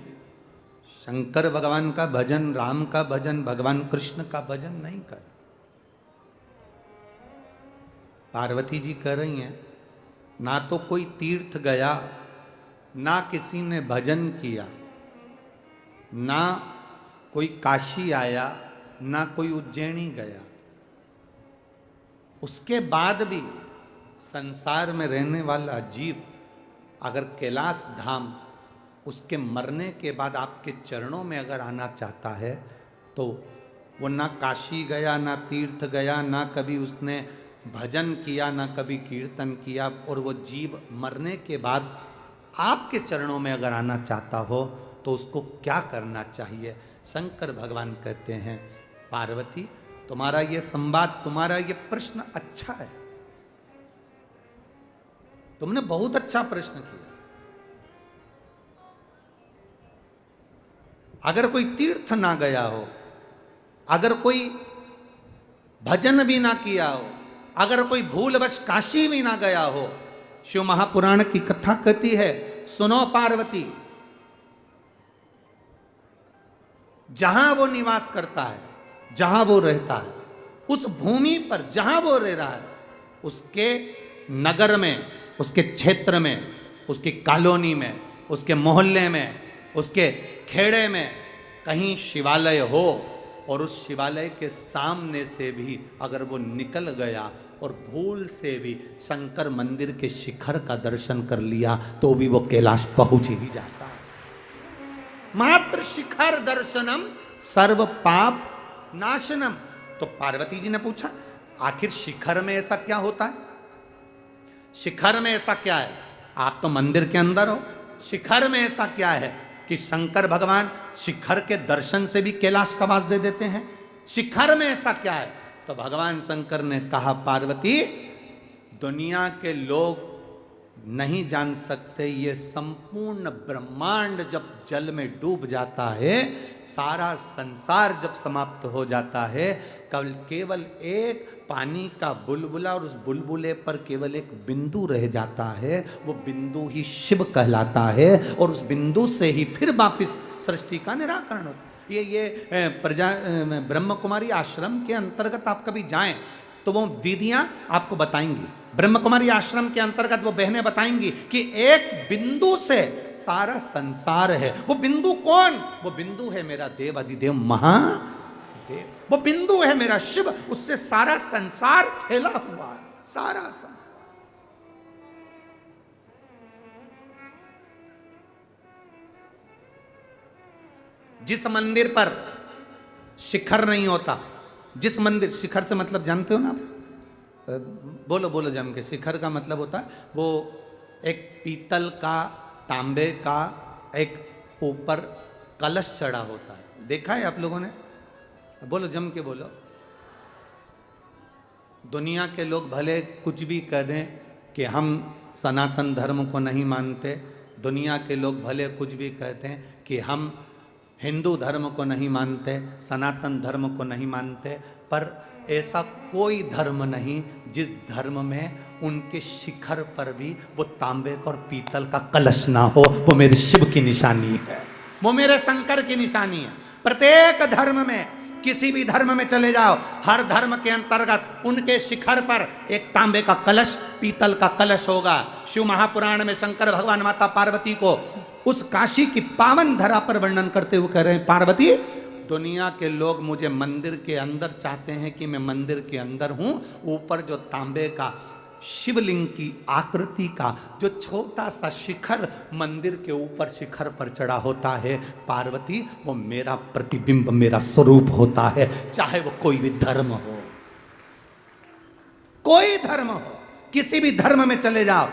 शंकर भगवान का भजन, राम का भजन, भगवान कृष्ण का भजन नहीं करा। पार्वती जी कह रही हैं, ना तो कोई तीर्थ गया, ना किसी ने भजन किया, ना कोई काशी आया, ना कोई उज्जैनी गया। उसके बाद भी संसार में रहने वाला जीव अगर कैलाश धाम उसके मरने के बाद आपके चरणों में अगर आना चाहता है, तो वो ना काशी गया, ना तीर्थ गया, ना कभी उसने भजन किया, ना कभी कीर्तन किया, और वो जीव मरने के बाद आपके चरणों में अगर आना चाहता हो तो उसको क्या करना चाहिए? शंकर भगवान कहते हैं, पार्वती तुम्हारा ये संवाद, तुम्हारा ये प्रश्न अच्छा है, तुमने बहुत अच्छा प्रश्न किया। अगर कोई तीर्थ ना गया हो, अगर कोई भजन भी ना किया हो, अगर कोई भूलवश काशी भी ना गया हो, शिव महापुराण की कथा कहती है, सुनो पार्वती, जहां वो निवास करता है, जहां वो रहता है, उस भूमि पर जहां वो रह रहा है, उसके नगर में, उसके क्षेत्र में, उसकी कॉलोनी में, उसके मोहल्ले में, उसके खेड़े में कहीं शिवालय हो, और उस शिवालय के सामने से भी अगर वो निकल गया और भूल से भी शंकर मंदिर के शिखर का दर्शन कर लिया, तो भी वो कैलाश पहुंच ही जाता है। मात्र शिखर दर्शनम सर्व पाप नाशनम। तो पार्वती जी ने पूछा, आखिर शिखर में ऐसा क्या होता है? शिखर में ऐसा क्या है? आप तो मंदिर के अंदर हो, शिखर में ऐसा क्या है कि शंकर भगवान शिखर के दर्शन से भी कैलाश का वास दे देते हैं? शिखर में ऐसा क्या है? तो भगवान शंकर ने कहा, पार्वती दुनिया के लोग नहीं जान सकते, ये संपूर्ण ब्रह्मांड जब जल में डूब जाता है, सारा संसार जब समाप्त हो जाता है, केवल एक पानी का बुलबुला और उस बुलबुले पर केवल एक बिंदु रह जाता है, वो बिंदु ही शिव कहलाता है, और उस बिंदु से ही फिर वापिस सृष्टि का निराकरण होता है। ये ब्रह्म कुमारी आश्रम के अंतर्गत आप कभी जाएं तो वो दीदियां आपको बताएंगी, ब्रह्म कुमारी आश्रम के अंतर्गत वो बहनें बताएंगी कि एक बिंदु से सारा संसार है। वो बिंदु कौन? वो बिंदु है मेरा देव अधिदेव महादेव, वो बिंदु है मेरा शिव, उससे सारा संसार फैला हुआ है, सारा संसार। जिस मंदिर पर शिखर नहीं होता, जिस मंदिर, शिखर से मतलब जानते हो ना आप? बोलो बोलो जम के। शिखर का मतलब होता है वो एक पीतल का, तांबे का एक ऊपर कलश चढ़ा होता है, देखा है आप लोगों ने? बोलो जम के बोलो। दुनिया के लोग भले कुछ भी कह दें कि हम सनातन धर्म को नहीं मानते, दुनिया के लोग भले कुछ भी कहते हैं कि हम हिंदू धर्म को नहीं मानते, सनातन धर्म को नहीं मानते, पर ऐसा कोई धर्म नहीं जिस धर्म में उनके शिखर पर भी वो तांबे का और पीतल का कलश ना हो। वो मेरे शिव की निशानी है, वो मेरे शंकर की निशानी है। प्रत्येक धर्म में, किसी भी धर्म में चले जाओ, हर धर्म के अंतर्गत उनके शिखर पर एक तांबे का कलश, पीतल का कलश होगा। शिव महापुराण में शंकर भगवान माता पार्वती को उस काशी की पावन धरा पर वर्णन करते हुए कह रहे हैं, पार्वती दुनिया के लोग मुझे मंदिर के अंदर चाहते हैं कि मैं मंदिर के अंदर हूं, ऊपर जो तांबे का शिवलिंग की आकृति का जो छोटा सा शिखर मंदिर के ऊपर शिखर पर चढ़ा होता है, पार्वती वो मेरा प्रतिबिंब, मेरा स्वरूप होता है, चाहे वो कोई भी धर्म हो, कोई धर्म हो, किसी भी धर्म में चले जाओ,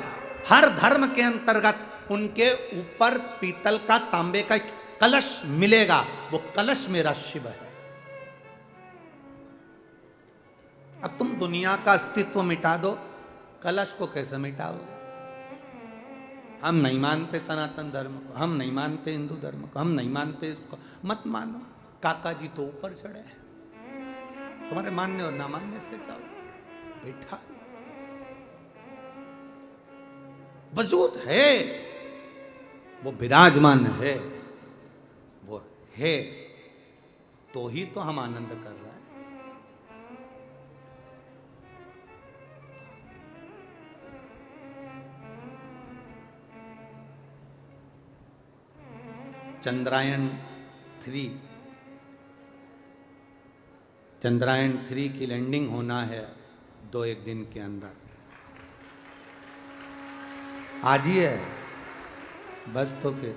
हर धर्म के अंतर्गत उनके ऊपर पीतल का, तांबे का कलश मिलेगा, वो कलश मेरा शिव है। अब तुम दुनिया का अस्तित्व मिटा दो, कलश को कैसे मिटाओगे? हम नहीं मानते सनातन धर्म को, हम नहीं मानते हिंदू धर्म को, हम नहीं मानते इसको, मत मानो। काका जी तो ऊपर चढ़े हैं, तुम्हारे मानने और ना मानने से क्या बैठा वजूद है, वो विराजमान है, वो है, तो ही तो हम आनंद कर रहे हैं। चंद्रायन 3 की लैंडिंग होना है 2-1 दिन के अंदर। आज ही है बस। तो फिर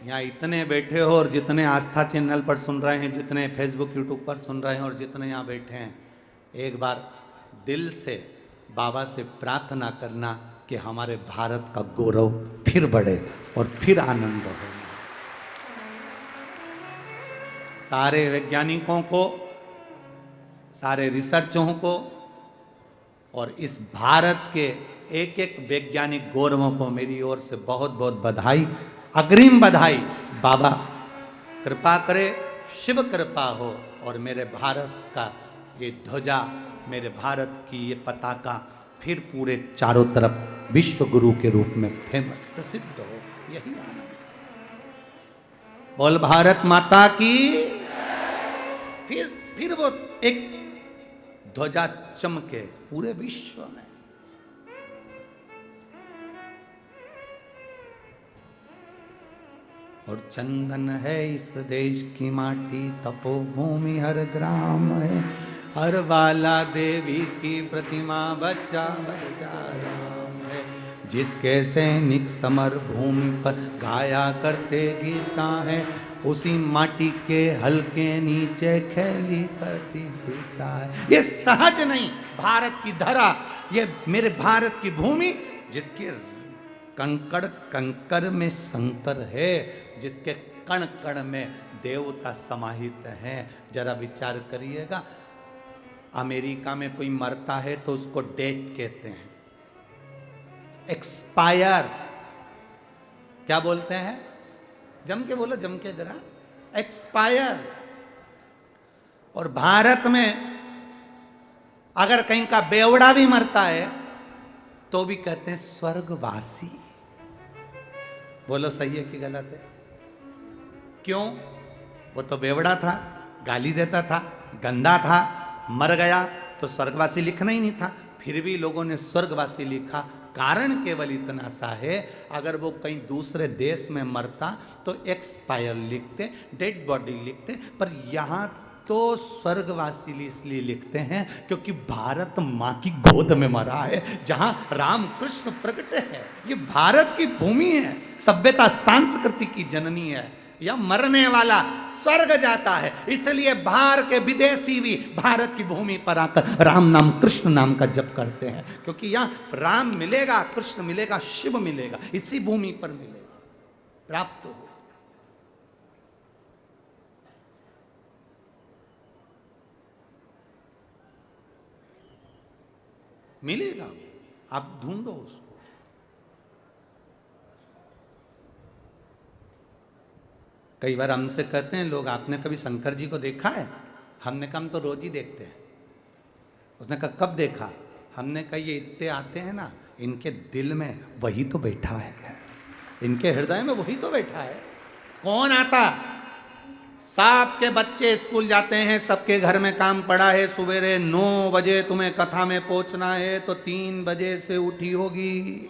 यहाँ इतने बैठे हो और जितने आस्था चैनल पर सुन रहे हैं, जितने फेसबुक यूट्यूब पर सुन रहे हैं और जितने यहाँ बैठे हैं, एक बार दिल से बाबा से प्रार्थना करना कि हमारे भारत का गौरव फिर बढ़े और फिर आनंद हो। सारे वैज्ञानिकों को, सारे रिसर्चों को और इस भारत के एक एक वैज्ञानिक गौरवों को मेरी ओर से बहुत बहुत बधाई, अग्रिम बधाई। बाबा कृपा करे, शिव कृपा हो और मेरे भारत का ये ध्वजा, मेरे भारत की ये पताका फिर पूरे चारों तरफ विश्व गुरु के रूप में फेमस प्रसिद्ध हो। यही आनंद। बोल भारत माता की। फिर वो एक ध्वजा चमके पूरे विश्व में। और चंदन है इस देश की माटी, तपोभूमि हर ग्राम है, हर बाला देवी की प्रतिमा बच्चा बच्चा राम है। जिसके सैनिक समर भूमि पर गाया करते गीता है, उसी माटी के हल्के नीचे खेली करती सीता है। ये सहज नहीं, भारत की धरा, ये मेरे भारत की भूमि जिसके कंकड़ कंकर में शंकर है, जिसके कण कण में देवता समाहित हैं। जरा विचार करिएगा, अमेरिका में कोई मरता है तो उसको डेथ कहते हैं, एक्सपायर। क्या बोलते हैं? जम के बोलो, जम के जरा। एक्सपायर। और भारत में अगर कहीं का बेवड़ा भी मरता है तो भी कहते हैं स्वर्गवासी। बोलो सही है कि गलत है? क्यों? वो तो बेवड़ा था, गाली देता था, गंदा था, मर गया तो स्वर्गवासी लिखना ही नहीं था, फिर भी लोगों ने स्वर्गवासी लिखा। कारण केवल इतना सा है, अगर वो कहीं दूसरे देश में मरता तो एक्सपायर लिखते, डेड बॉडी लिखते, पर यहाँ तो स्वर्गवासी इसलिए लिखते हैं क्योंकि भारत माँ की गोद में मरा है, जहाँ राम कृष्ण प्रकट है। ये भारत की भूमि है, सभ्यता संस्कृति की जननी है। या मरने वाला स्वर्ग जाता है, इसलिए बाहर के विदेशी भी भारत की भूमि पर आकर राम नाम कृष्ण नाम का जप करते हैं, क्योंकि यहाँ राम मिलेगा, कृष्ण मिलेगा, शिव मिलेगा, इसी भूमि पर मिलेगा, प्राप्त हो। मिलेगा, आप ढूंढो उसको। कई बार हमसे कहते हैं लोग, आपने कभी शंकर जी को देखा है? हमने कहा हम तो रोज ही देखते हैं। उसने कहा कब देखा? हमने कहा ये इतने आते हैं ना, इनके दिल में वही तो बैठा है, इनके हृदय में वही तो बैठा है। कौन आता? सबके बच्चे स्कूल जाते हैं, सबके घर में काम पड़ा है, सवेरे 9 बजे तुम्हें कथा में पहुंचना है तो 3 बजे से उठी होगी,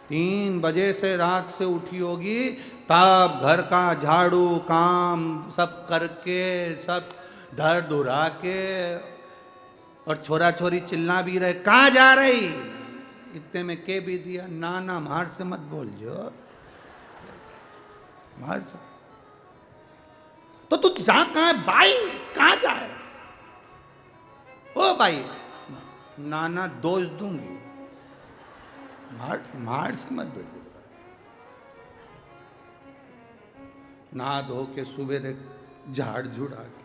3 बजे से रात से उठी होगी, तब घर का झाड़ू काम सब करके, सब धर धुरा के, और छोरा छोरी चिल्ला भी रहे, कहाँ जा रही? इतने में के भी दिया, ना ना मार से मत बोल जो, मार से तो तू जा कहाँ है भाई, कहाँ जाए? ओ भाई, नाना दोष दूंगी, मार से मत बोल। नहा धो के सुबह झाड़ झुड़ा के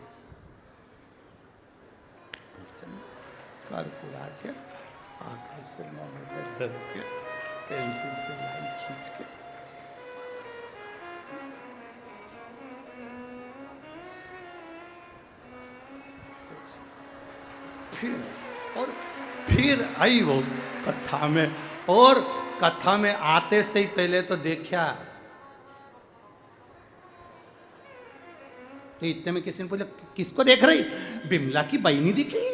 कर कुड़ा के आंखें से धर के पेंसिल से लाइन खींच के फिर आई वो कथा में, और कथा में आते से ही पहले तो देखा, तो इतने में किसी ने पूछा किसको देख रही, बिमला की बाई नहीं दिखी।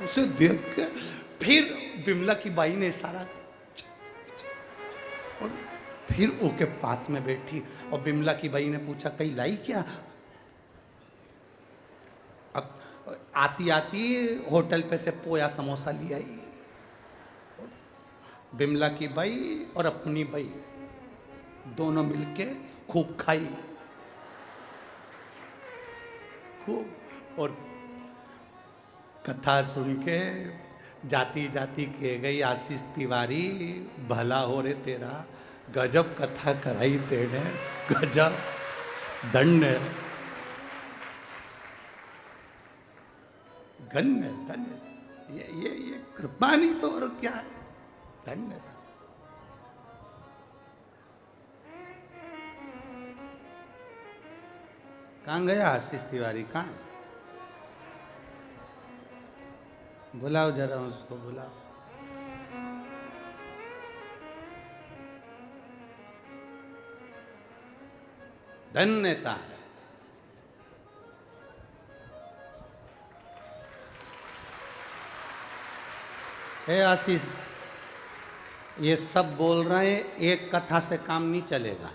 उसे देख के फिर बिमला की बाई ने इशारा और फिर ओके पास में बैठी और बिमला की बाई ने पूछा कहीं लाई क्या। अब आती आती होटल पे से पोया समोसा ले आई। बिमला की बाई और अपनी बाई दोनों मिलके खूब खाई खूब। और कथा सुन के जाती जाती कह गई आशीष तिवारी भला हो रे तेरा, गजब कथा कराई तेने, गजब धन्य धन्य धन्य, ये कृपा नहीं तो और क्या है, धन्य था। कहाँ गया आशीष तिवारी, कहाँ, बुलाओ जरा उसको, बुलाओ। धन्यता है। हे आशीष, ये सब बोल रहे हैं, एक कथा से काम नहीं चलेगा।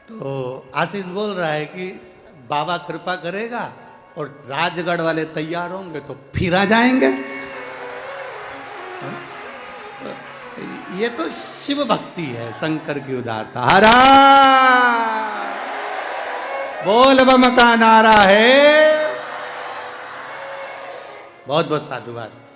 तो आशीष बोल रहा है कि बाबा कृपा करेगा और राजगढ़ वाले तैयार होंगे तो फिर आ जाएंगे। ये तो शिव भक्ति है, शंकर की उदारता। हरा बोल बम का नारा है। बहुत बहुत साधुवाद।